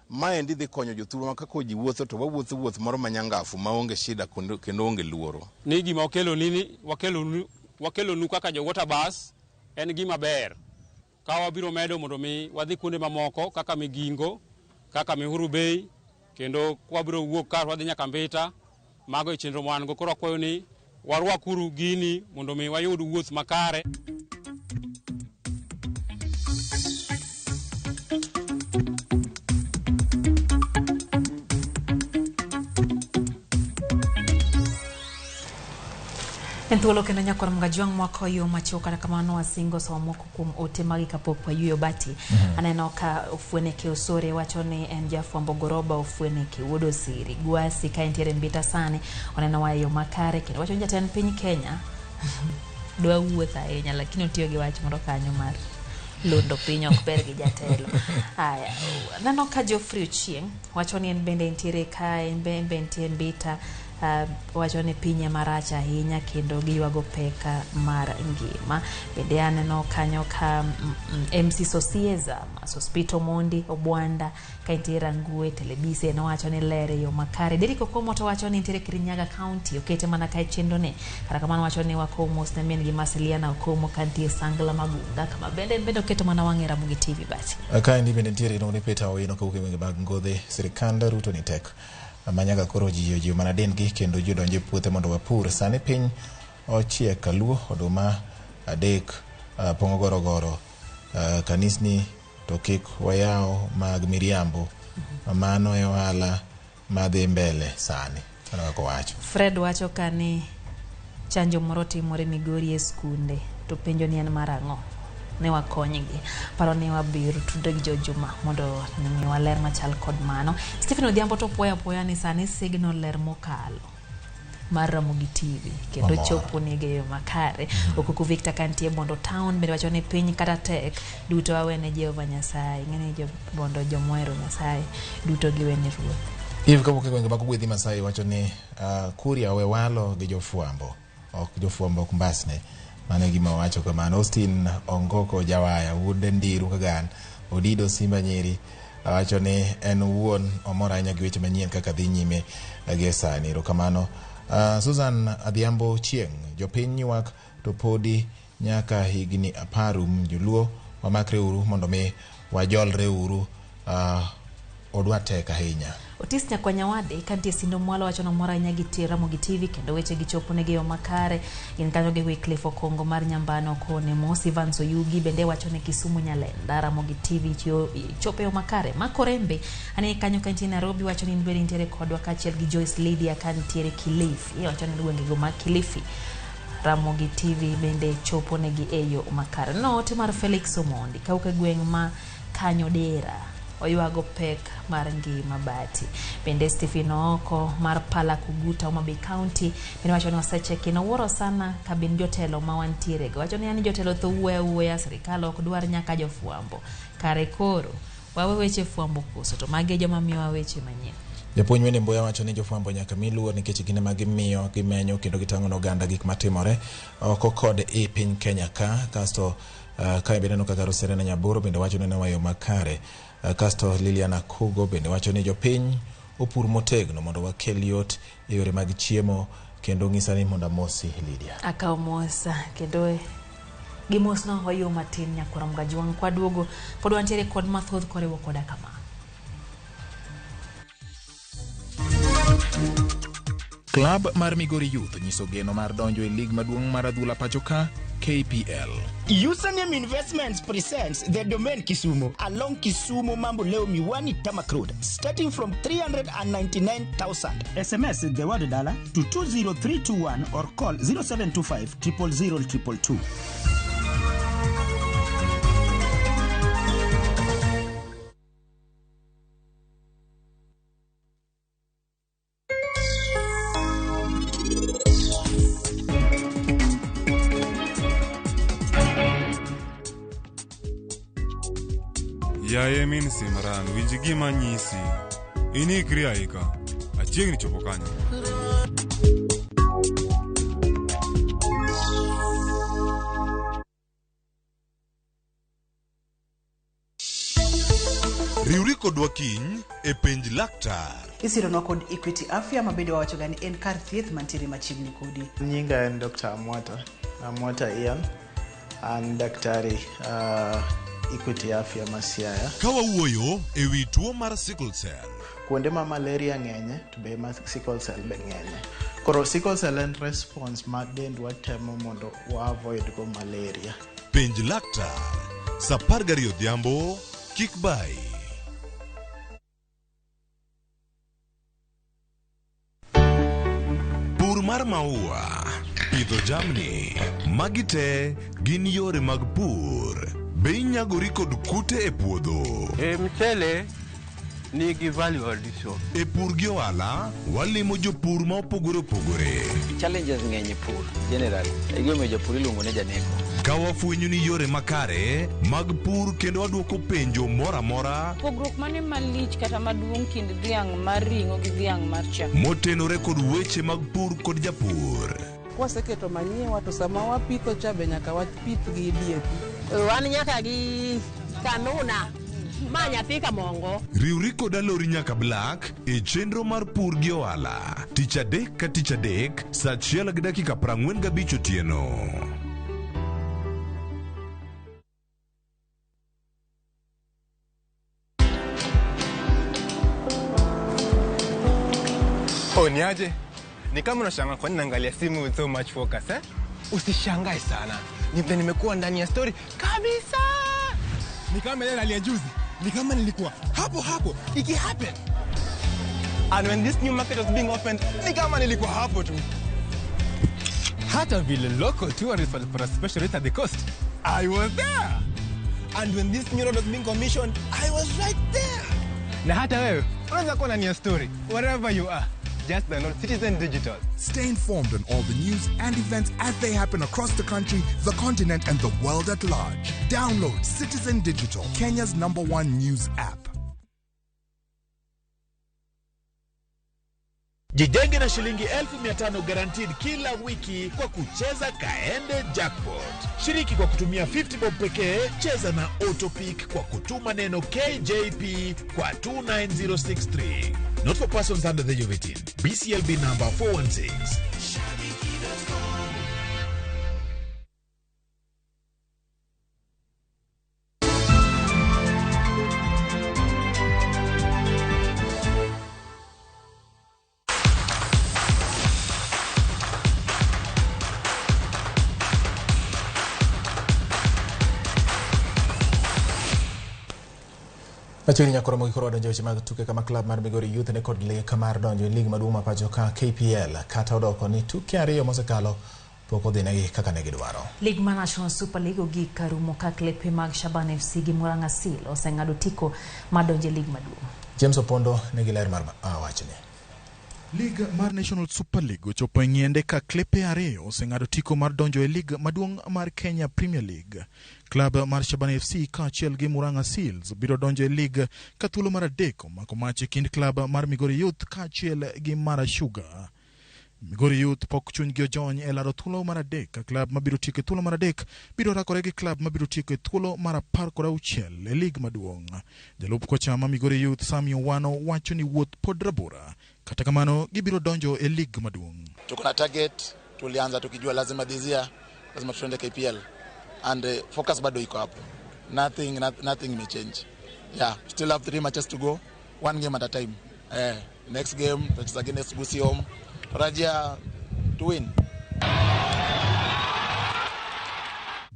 Maendi dhi konyo jothuru ma kako ji wuotho to wawuotho wuoth moro manyangafu maonge shida kendo onge luoro. Ni gima okelo nini wakelo nu kaka jo water bus en gima ber. Ka wabiro medo mondo mi wadhi kuonde mamoko kaka Migingo, kaka Mihuru Bay, kendo wabiro wuok kar wadhi nyaka Mbita, mago e chenro mwan go koro akwayo ni warwakuru gini mondo mi wayud wuoth makare. Enthuolo kendo nyakwara mgajuang mwako yo machoka na kamano wasingo so moko kum ote magi kapok wa yuyo bati. Aneno ka ofuene ke usore wacho ni en jafwambo goroba ofuene ke wodo siri gwasi ka entiere Mbita sani oneno wa yo makare kendo wacho jatend piny Kenya dwa wuotha ahinya lakini otiyo gi wach moro kanyo mar londo piny ok ber gi jatelo. Aya neno ka Geoffrey Ochieng wacho ni en bende entiere ka en bende entiere Mbita wacho ni pinye maracha ahinya kendo giywago peka mar ngima. Bende aneno kanyo ka MC Sosieza Sospito Mondi Obwanda ka entiere Ngue Telebise no wacho ni lere yo makare. Deriko Komo to wacho ni entiere Kirinyaga County okete mana ka chendo ne kata kamano wacho ni Wakomo ne men gi Masiliana Okomo kantie Sangla Magunga kama bende oketo mana wange Ramogi TV bati. Ka ndi bende entiere no Peter Owino ka ukenge bag ngodhe sirikanda ruto ni tek. Manyaga koro ji mana dengi kendo ji donje puothe mondo wapur sani piny ochiek kaluo oduma adek pongo gorogoro kanisni to kik wayao mag miriambo mano e ohala madhi mbele sani ko wacho. Fred wacho kani chanjo moro timore Migori e skunde to penjo ni en marang'o. ne wakonygi. Paro ne wabiro tudo gi Jojuma mondo nimi waler machal kod mano. Stephen Odhiambo to poya ni sani signal ler mokalo mar Ramogi TV kendo chopo ne ge makare. Okuku Victor kantie Bondo Town bende wacho ni piny kata tek duto awene Jehova Nyasaye. Ngene jo Bondo jomoero Nyasaye duto giwene ruoth. Hivi kama kwenge bakugwethi Masai wacho ni Kuria we walo gi jofuambo ok jofuambo kumbasne mane gima wacho kamano. Austin Ongoko Jawaya wude Ndiru Kagan Odido Simba Nyiri wacho ni en wuon omora anya gi weche manyien kaka dhi nyime gi sani. Kamano Susan Adhiambo Chieng jopiny ywak to podi nyaka higni 10 joluo wamakre uru mondo mi wajolre uru odwa tek ahinya. Otis Nyakwanyawade kantie Sindo Mwalo wacho nomora nya gi Ramogi TV kendo weche gichopo ne gi makare. In kanyo gi Wycliffe Okongo mar Nyambano kone Mosi Vanso Yugi bende wacho ne Kisumu Nyalenda Ramogi TV chope makare. Makorembe ane kanyo kantie Nairobi wacho ni ndwere intere kodwa kachiel gi Joyce Lydia kantie Kilifi wacho ni gwenge go Kilifi Ramogi TV bende chopo ne gi eyo makare. Note mar Felix Omondi kauke gweng ma Kanyo Dera oyuago pek mar ngima bati. Bende Stephen Oko mar Pala Kuguta Homabay County bende wacho ni wasecheki na wuoro sana kabin jotelo ma wantiere go. Wacho ni ani jotelo tho wuoya sirikal ok dwar nyaka jofuambo. Kare koro wawe weche fuambo koso to mage joma miwa weche manyien. Japuonj wende Mboya wacho ni jofuambo nyaka miluor nikech gine magimiyo gimenyo kendo gitango no oganda gik matimore oko kod e piny Kenya kasto kae bende no kaka Roserena Nyaboro bende wacho ni wayo makare. Kasto Liliana Kugo bende wacho ni jopiny opur motegno mondo wakel yot e yore mag chiemo kendo ng'isa ni mondo mosi Lydia akaw mosa kendo gimos no hoyo matin nyakora mgajuang kwa duogo pod wantiere kod mathoth korewo koda kama. Club mar Migori Youth nyiso geno mar donjo e lig maduong' mar adhula pachoka KPL. Username Investments presents the domain Kisumu along Kisumu Mambo Leo Miwani Tamak Road starting from 399,000. SMS the word dollar to 20321 or call 0725 000 222. Yaye min Simran, winji gima nyisi. Inikri aika. Achiegni chopo kanyo. Riuri kodwa kiny e penj laktar. Isironwa kod Equity Afya mabedo wawacho gani en kar thieth mantiere machiegni kodi. Nyinga en Dr. Amwata Ian and daktari Equity Afya Masiaya. Kawa wuoyo e wi tuo mar sickle cell. Kuonde ma malaria ng'enye to be ma sickle cell be ng'enye. Koro sickle cell en response ma dendwa temo mondo wa avoid go malaria. Penj laktar. Sa 12 odhiambo kik bai. Pur mar maua, pidho jamni, magi te gin yore mag pur. Be inyagori kod kute e puodho. Mchele nigi value addition. E pur gi ohala, walimo jopur ma opogore opogore. Challenges ng'eny e pur generally. Egime jopur iluongo ne janeko. Ka wafwenyo ni yore makare mag pur kendo waduoko penjo mora mora. Pogruok mane malich kata maduong' kind dhiang' mar ring'o gi dhiang' mar chak. Motenore kod weche mag pur kod japur. Kwaseketo manyien to sama wapitho cha be nyaka wapith gi DAP. Wan nyaka gi kanuna ma nyathi ka mongo. Riuri kod alori nyaka Black e chenro mar pur gi ohala. Tich adek ka tich adek saa 1:45 otieno. Niaje? Ni kama unashangaa kwa nini naangalia simu with so much focus eh? Usishangae sana. Nimekuwa ndani ya story kabisa. Ni kama ile ya juzi. Ni kama nilikuwa hapo iki happen. And when this new market was being opened, ni kama nilikuwa hapo tu. Hata vile local tourists for a special rate at the coast. I was there. And when this new road was being commissioned, I was right there. Na hata wewe, unaweza kuwa na story, wherever you are. Just download Citizen Digital. Stay informed on all the news and events as they happen across the country, the continent, and the world at large. Download Citizen Digital, Kenya's #1 news app. Jijenge na shilingi 1500 guaranteed kila wiki kwa kucheza Kaende Jackpot. Shiriki kwa kutumia 50 bob pekee, cheza na Autopic kwa kutuma neno KJP kwa 29063. Not for persons under the age of 18. BCLB number 416. Machiegni nyakoro Ramogi koro donjo weche mag tuke kama klab mar Migori Youth ne kod lek mar donjo e lig maduong' ma pacho ka KPL kata odoko ni tuke ariyo mosekalo pok odhinegi kaka ne gidwaro. Lig mar National Super League ogik karumo ka klepe mag Shaban FC gi Murang'a Seal oseng'ado tiko mar donjo e lig maduong'. James Opondo nigi ler mar wachni. Lig mar National Super League ochopo e ng'iende ka klepe ariyo oseng'ado tiko mar donjo e lig maduong' mar Kenya Premier League. Klab mar Shaban FC kaachiel gi Murang'a Seals biro donjo e lig ka thuolo mar adek omako mach e kind klab mar Migori Youth kaachiel gi Mara Sugar. Migori Youth pok chunygi ojony e laro thuolo mar adek ka klab mabiro tieko e thuolo mar adek biro rakore gi klab mabiro tieko e thuolo mar 16 e lig maduong'. Jalup kocha ma Migori Youth Sami Owano wacho ni wuoth pod rabora, kata kamano gibiro donjo e lig maduong'. Tuko na target, tulianza tukijua lazima this year lazima tuende KPL and focus bado iko hapo. Nothing may change. Yeah, still have 3 matches to go, 1 game at a time. Next game tutacheza against Busi home. Tarajia to win.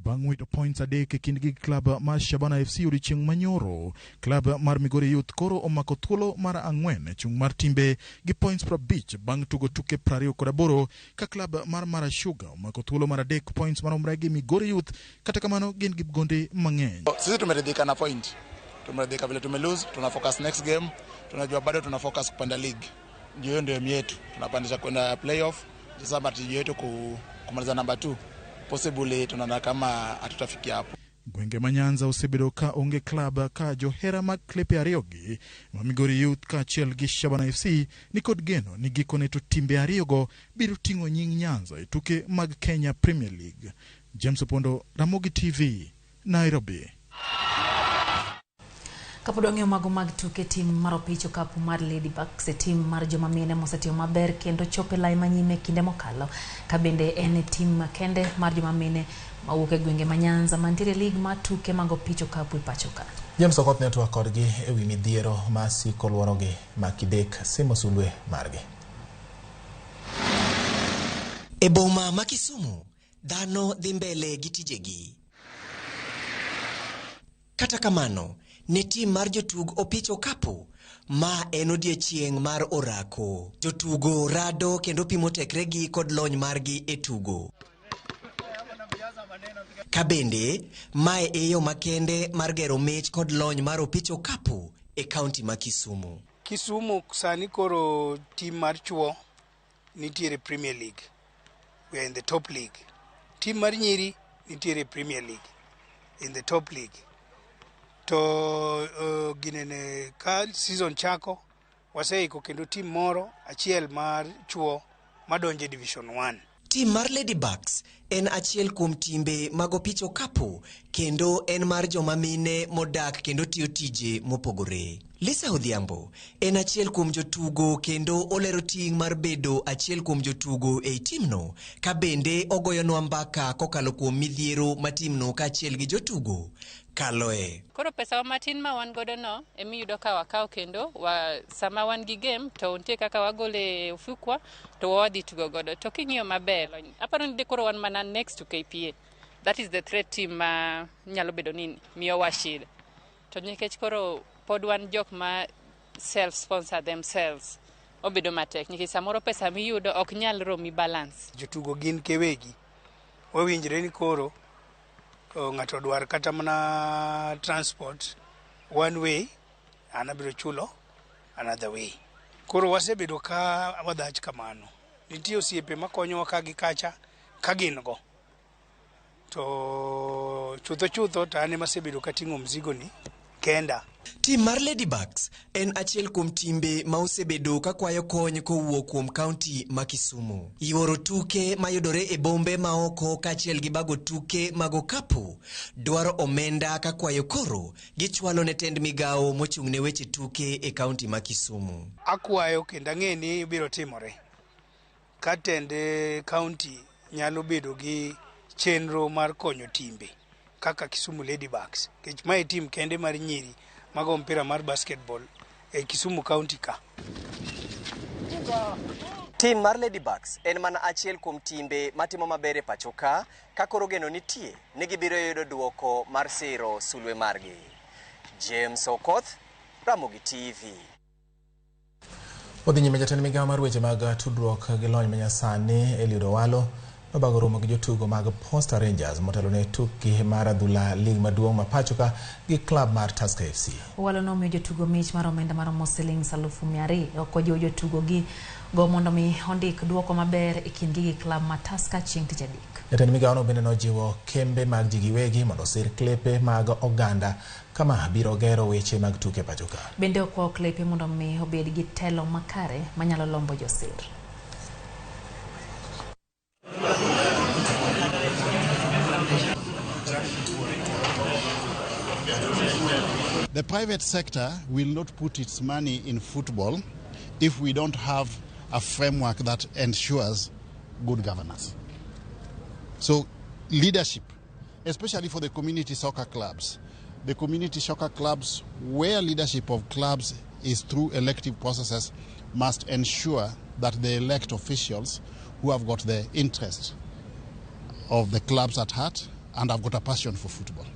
Bang' wito points adek e kindgi klab mar Shabana FC odiochieng' manyoro, klab mar Migori Youth koro omako thuolo mar 4 e chung' mar timbe gi points 50 bang' tugo tuke 28 ka klab mar Mara Sugar omako thuolo mar 3 points maromre gi Migori Youth, kata kamano gin gi gonde mang'eny. Sisi tumeridhika na point. Tumeridhika vile tumelose, tuna focus next game, tunajua bado tuna focus kupanda league. Ndio ndio yetu, tunapandisha kwenda playoff, sasa batiji yetu kumaliza number 2. Possibly tunaona kama hatutafikia hapo. Gwenge Manyanza osebedo ka onge klab ka johera mag klepe ariyogi ma Migori Youth kaachiel gi Shabana FC ni kod geno ni gikone to timbe ariyogo biro ting'o nying Nyanza e tuke mag Kenya Premier League. James Opondo, Ramogi TV, Nairobi. Kapodong'yo mago mag tuke tim mar opich okapu mar Ladybugs e tim mar joma mine mosetiyo maber kendo chope lai manyime kinde mokalo, ka bende en tim kende mar joma mine mawuok e gwenge Manyanza mantiere lig mar tuke mag opich okapu e pacho ka. James Okoth ne twak kodgi e wi midhiero ma siko luorogi ma kidek simo sulwe margi. E boma ma Kisumu, dhano dhi mbele gi tijegi. Kata kamano, ne tim mar jotug opich okapu ma en odiechieng' mar orako. Jotugo rado kendo pimo tekregi kod lony margi e tugo. Kabende, mae e yo makende mar gero mich kod lony mar opich okapu e kaunti ma Kisumu. Kisumu sani koro tim mar chuo nitiere Premier League. We are in the top league. Tim mar nyiri nitiere Premier League. In the top league. To ginene ka season chako waseiko kendo tim moro achiel mar chuo madonje Division 1. Tim mar Ladybugs en achiel kuom timbe mag opich okapu kendo en mar joma mine modak kendo tiyo tije mopogore. Lisa Odhiambo en achiel kuom jotugo kendo olero ting' mar bedo achiel kuom jotugo e timno, ka bende ogoyonwa mbaka kokalo kuom midhiero ma timno kaachiel gi jotugo kaloe. Koro pesa matin ma wan godo no emi yudo ka wakaw kendo sama wan gi game to untie kaka wagole ufukwa to wadhi tugo godo. To king'iyo maber, aparo ni koro wan mana next to KPA. That is the threat team ma nyalo bedo ni miyo washid. To nikech koro pod wan jok ma self sponsor themselves obedo matek nikech samoro pesa miyudo ok nyal romi balance. Jotugo gin kewegi. Wawinjre ni koro ng'ato dwar kata mana transport one way, anabiro chulo another way. Koro wasebedo ka wadhach kamano. Nitie osiepe makonyowa ka gi kacha ka gin go. To chutho to ane masebedo kating'o mzigo ni kenda. Tim mar Ladybugs en achiel kuom timbe ma osebedo ka kwayo kony kowuok kuom kaunti ma Kisumu. Yuoro tuke mayudore e bombe maoko kaachiel gi bago tuke mag okapu dwaro omenda ka kwayo koro gichwalo ne tend migawo mochung' ne weche tuke e kaunti ma Kisumu. Akwayo kendo ang'e ni biro timore. Ka tende kaunti nyalo bedo gi chenro mar konyo timbe kaka Kisumu Ladybugs. Kech mae tim kende mar nyiri mago mpira mar basketball e Kisumu County ka. Tim mar Ladybugs en mana achiel kuom timbe matimo maber e pacho ka koro geno nitie ni gibiro yudo duoko mar siro sulwe margi. James Okoth, Ramogi TV. Odhi nyime jatend migawo mar weche mag tudruok gi lony manyasani Eliud Owalo nobago romo gi jotugo mag Posta Rangers motelo ne tukgi mar adhula lig maduong' ma pachoka gi klab mar Tusker FC. Owalo nomiyo jotugo mich mar omenda mar siling 200,000 okojiwo jotugo gi go mondo mi ondik duoko maber e kindgi gi klab mar Tusker chieng' tich adek. Jatend migawo no bende nojiwo kembe mag ji giwegi mondo sir klepe mag oganda kama biro gero weche mag tuke pachoka. Bende okwayo klepe mondo mi obed gi telo makare manyalo lombo josir. The private sector will not put its money in football if we don't have a framework that ensures good governance. So leadership, especially for the community soccer clubs, where leadership of clubs is through elective processes, must ensure that they elect officials who have got the interest of the clubs at heart and have got a passion for football.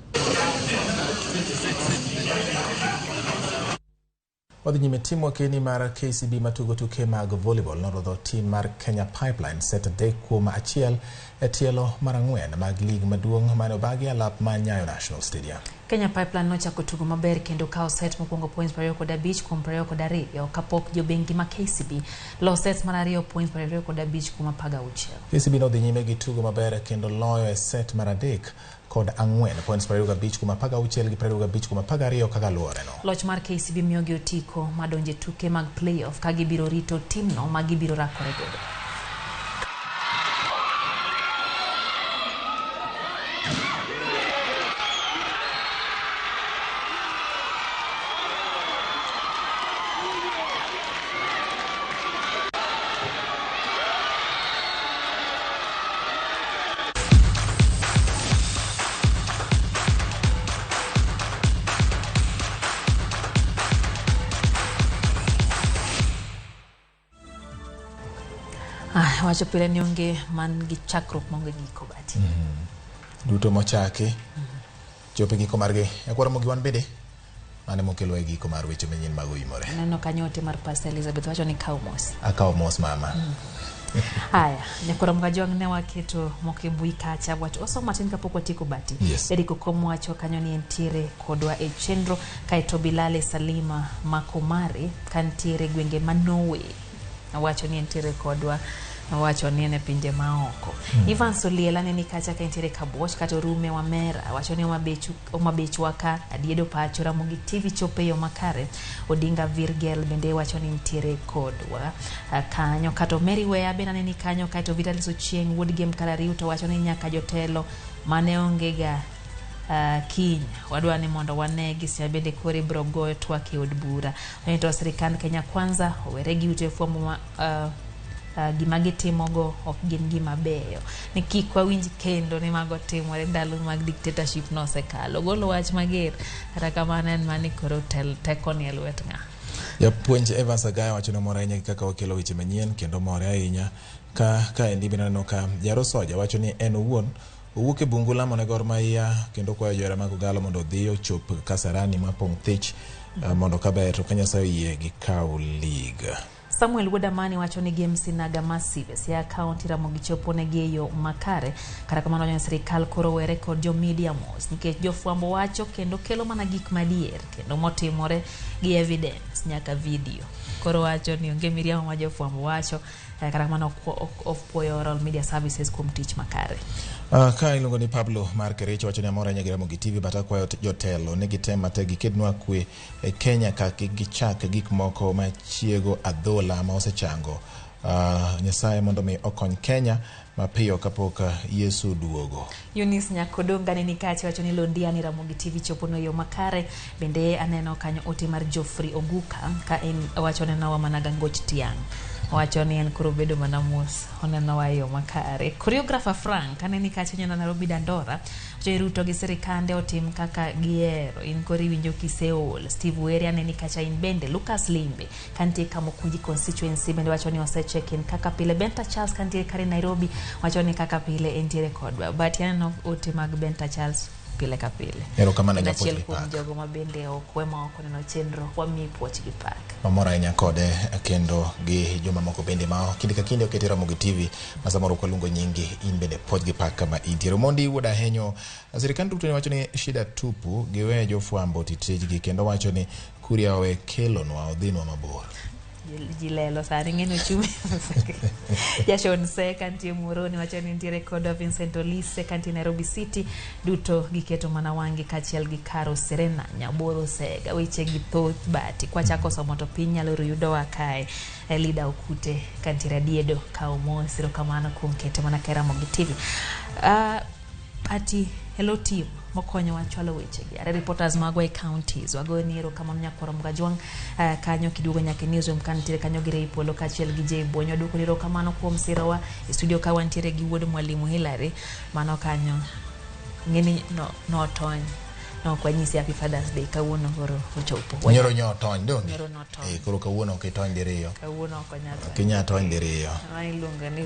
Wadhi nyime timu wakeni mar KCB matugo tuke mag volleyball norodho tim mar Kenya Pipeline set adek kuom achiel e tielo mar 4 mag lig maduong' mane obagi alap ma Nyayo National Stadium. Kenya Pipeline nochako tugo maber kendo kao set mokwongo points 25 kuom 22 kapok jobengi ma KCB lo set mar 2 points 25 kuom 16. KCB nodhi nyime gi tugo maber kendo loyo e set mar 3 kod 4 points 25 kuom 16 gi 25 kuom 12 kaka luore no. Loch mar KCB miyo gi otiko madonje tuke mag playoff ka gibiro rito timno ma gibiro rakore godo. Wacho pile ni onge man gi chakruok monge giko bati. Duto mochaki. Chope giko margi. Yakwara mogi wan bede. Mane mokelo e giko mar weche manyien mag Oimore. Neno kanyote mar Pastor Elizabeth wacho ni kao mos. Akao mos mama. Haya, nyakora mkajwang ne waketo mokibui kacha wacho oso matin kapoko tiko bati. Yes. Eriko komu wacho kanyoni entiere kodwa e chendro kaito Bilale Salima Makomare kantiere gwenge manowe. Wacho ni entiere kodwa wacho ni ene pinje maoko. Ivan Soliela ni kacha ka entiere Kaboch kato rume wa mera wacho ni omabechu waka adiedo pacho Ramogi TV chope yo makare Odinga Virgel bende wacho ni entiere kodwa kanyo kato Mary Wea bena ni kanyo kato Vitalis Ochieng Wood Game Kalariu to wacho ni nyaka jotelo mane ongega Kinya wadwa ni mondo wanegi sia bende kore bro goyo twake od bura to sirikand Kenya Kwanza oweregi ute fuamo gimagi timogo ok gin gima beyo ni kik wawinj kendo ni mago timore ndalo mag dictatorship no sekalo golo wach mager kata kamano en mani koro teko ni elwet nga. Japuonj Evans Agaya wacho ni moro ahinya kaka okelo weche manyien kendo more ahinya ka endi binano ka Jaro Soja wacho ni en owuon owuok e bungu lamo ne Gor Mahia kendo kwayo johera mag Ogalo mondo odhi ochop Kasarani mapong' thich mondo kaber to ka Nyasaye oyie gi kaw lig. Samuel Wodamani wacho ni games naga massive sia county Ramogi chopo ne geyo makare kata kamano nyo sirikal koro were kod jo media mos nikech jofwambo wacho kendo kelo mana gik madier kendo motimore gi evidence nyaka video. Koro wacho ni onge miriamo ma jofwambo wacho kata kamano of puoyo oral media services kuom tich makare. Ka iluongo ni Pablo Marquez wacho ni amora nyagira Ramogi TV bata kwayo jotelo ne gitema te gikednwa kwe Kenya ka gichak gik moko machiego adhola ma osechango Nyasaye mondo mi okony Kenya mapiyo kapok Yesu duogo. Eunice Nyakodonga ni kache wacho ni Londia ni Ramogi TV chopo no yo makare bende aneno kanyo ote mar Geoffrey Oguka ka en wacho ne nawa managa ngoch tiang. Wacho ni en kuro bedo manamos oneno wa yo makare. Choreographer Frank aneni kache nyana Nairobi Dandora wacho ruto gi serikande otim kaka giero in kori winjo kiseol. Steve Were aneni kacha in bende Lucas Limbe kantie kamo kunji constituency bende wacho ni osecheck-in kaka pile. Benta Charles kantie kare Nairobi wacho ni kaka pile entiere kodwa but yaneno ote mag Benta Charles pile ka pile. Ero kamana japo ni pak. Jogo mabende okwema oko neno chenro wami puoch gi pak. Mamora nya kode kendo gi joma moko bende ma kinde ka kinde okete Ramogi TV masamoro kwa lungo nyingi in bende puoch gi pak kama intiero mondi wuoda henyo. Sirikal duto ni wacho ni shida tupu giwe jofwambo titijgi kendo wacho ni kuria we kelo nwa odhinwa mabor. Jilelo sari ngeno chumi Jashon se kantie Muroni wacho ni ntiere kod Vincent Olise kantie Nairobi City duto giketo mana wangi kachiel gi Karo Serena Nyaboro Sega weche gi thoth bati kwa chako somo to piny nyalo yudo wakae Elida Okute kantie Radiedo Kaumo siro kamano kumkete mana kera Ramogi TV. Ati hello team mokonyo wachwalo weche gi. Are reporters magwa counties wago niro kama mnyakoro mgajwang kanyo kidugo nyake newsroom kanitire kanyo gire ipolo kachiel gi J Bonyo duko niro kamano kuom sirawa studio ka wantiere gi wuod mwalimu Hilary mano kanyo ngeni no tony no kwa nyisi happy Father's Day kawuono koro ochopo. Nyoro nyotony donge. Nyoro notony. Koro kawuono kitony diriyo. Kawuono ko nyato. Kinya tony diriyo. Ai lunga ni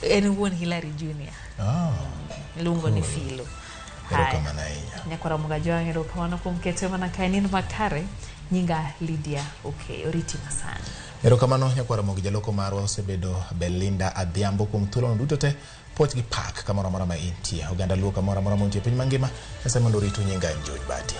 en wuon Hilary Junior. Lungo ni Filo. Nyakwara mugajwa ngero kamano kumkete mana kainin makare nyinga Lydia oriti masani. Ero kamano nyakwara Ramogi jaloko marwa osebedo Belinda Adhiambo kuom thuolo duto te poch gi pak kamoro mora ma intie oganda luo kamoro mora montie piny mangima ese mondo ritu nyinga George Bati.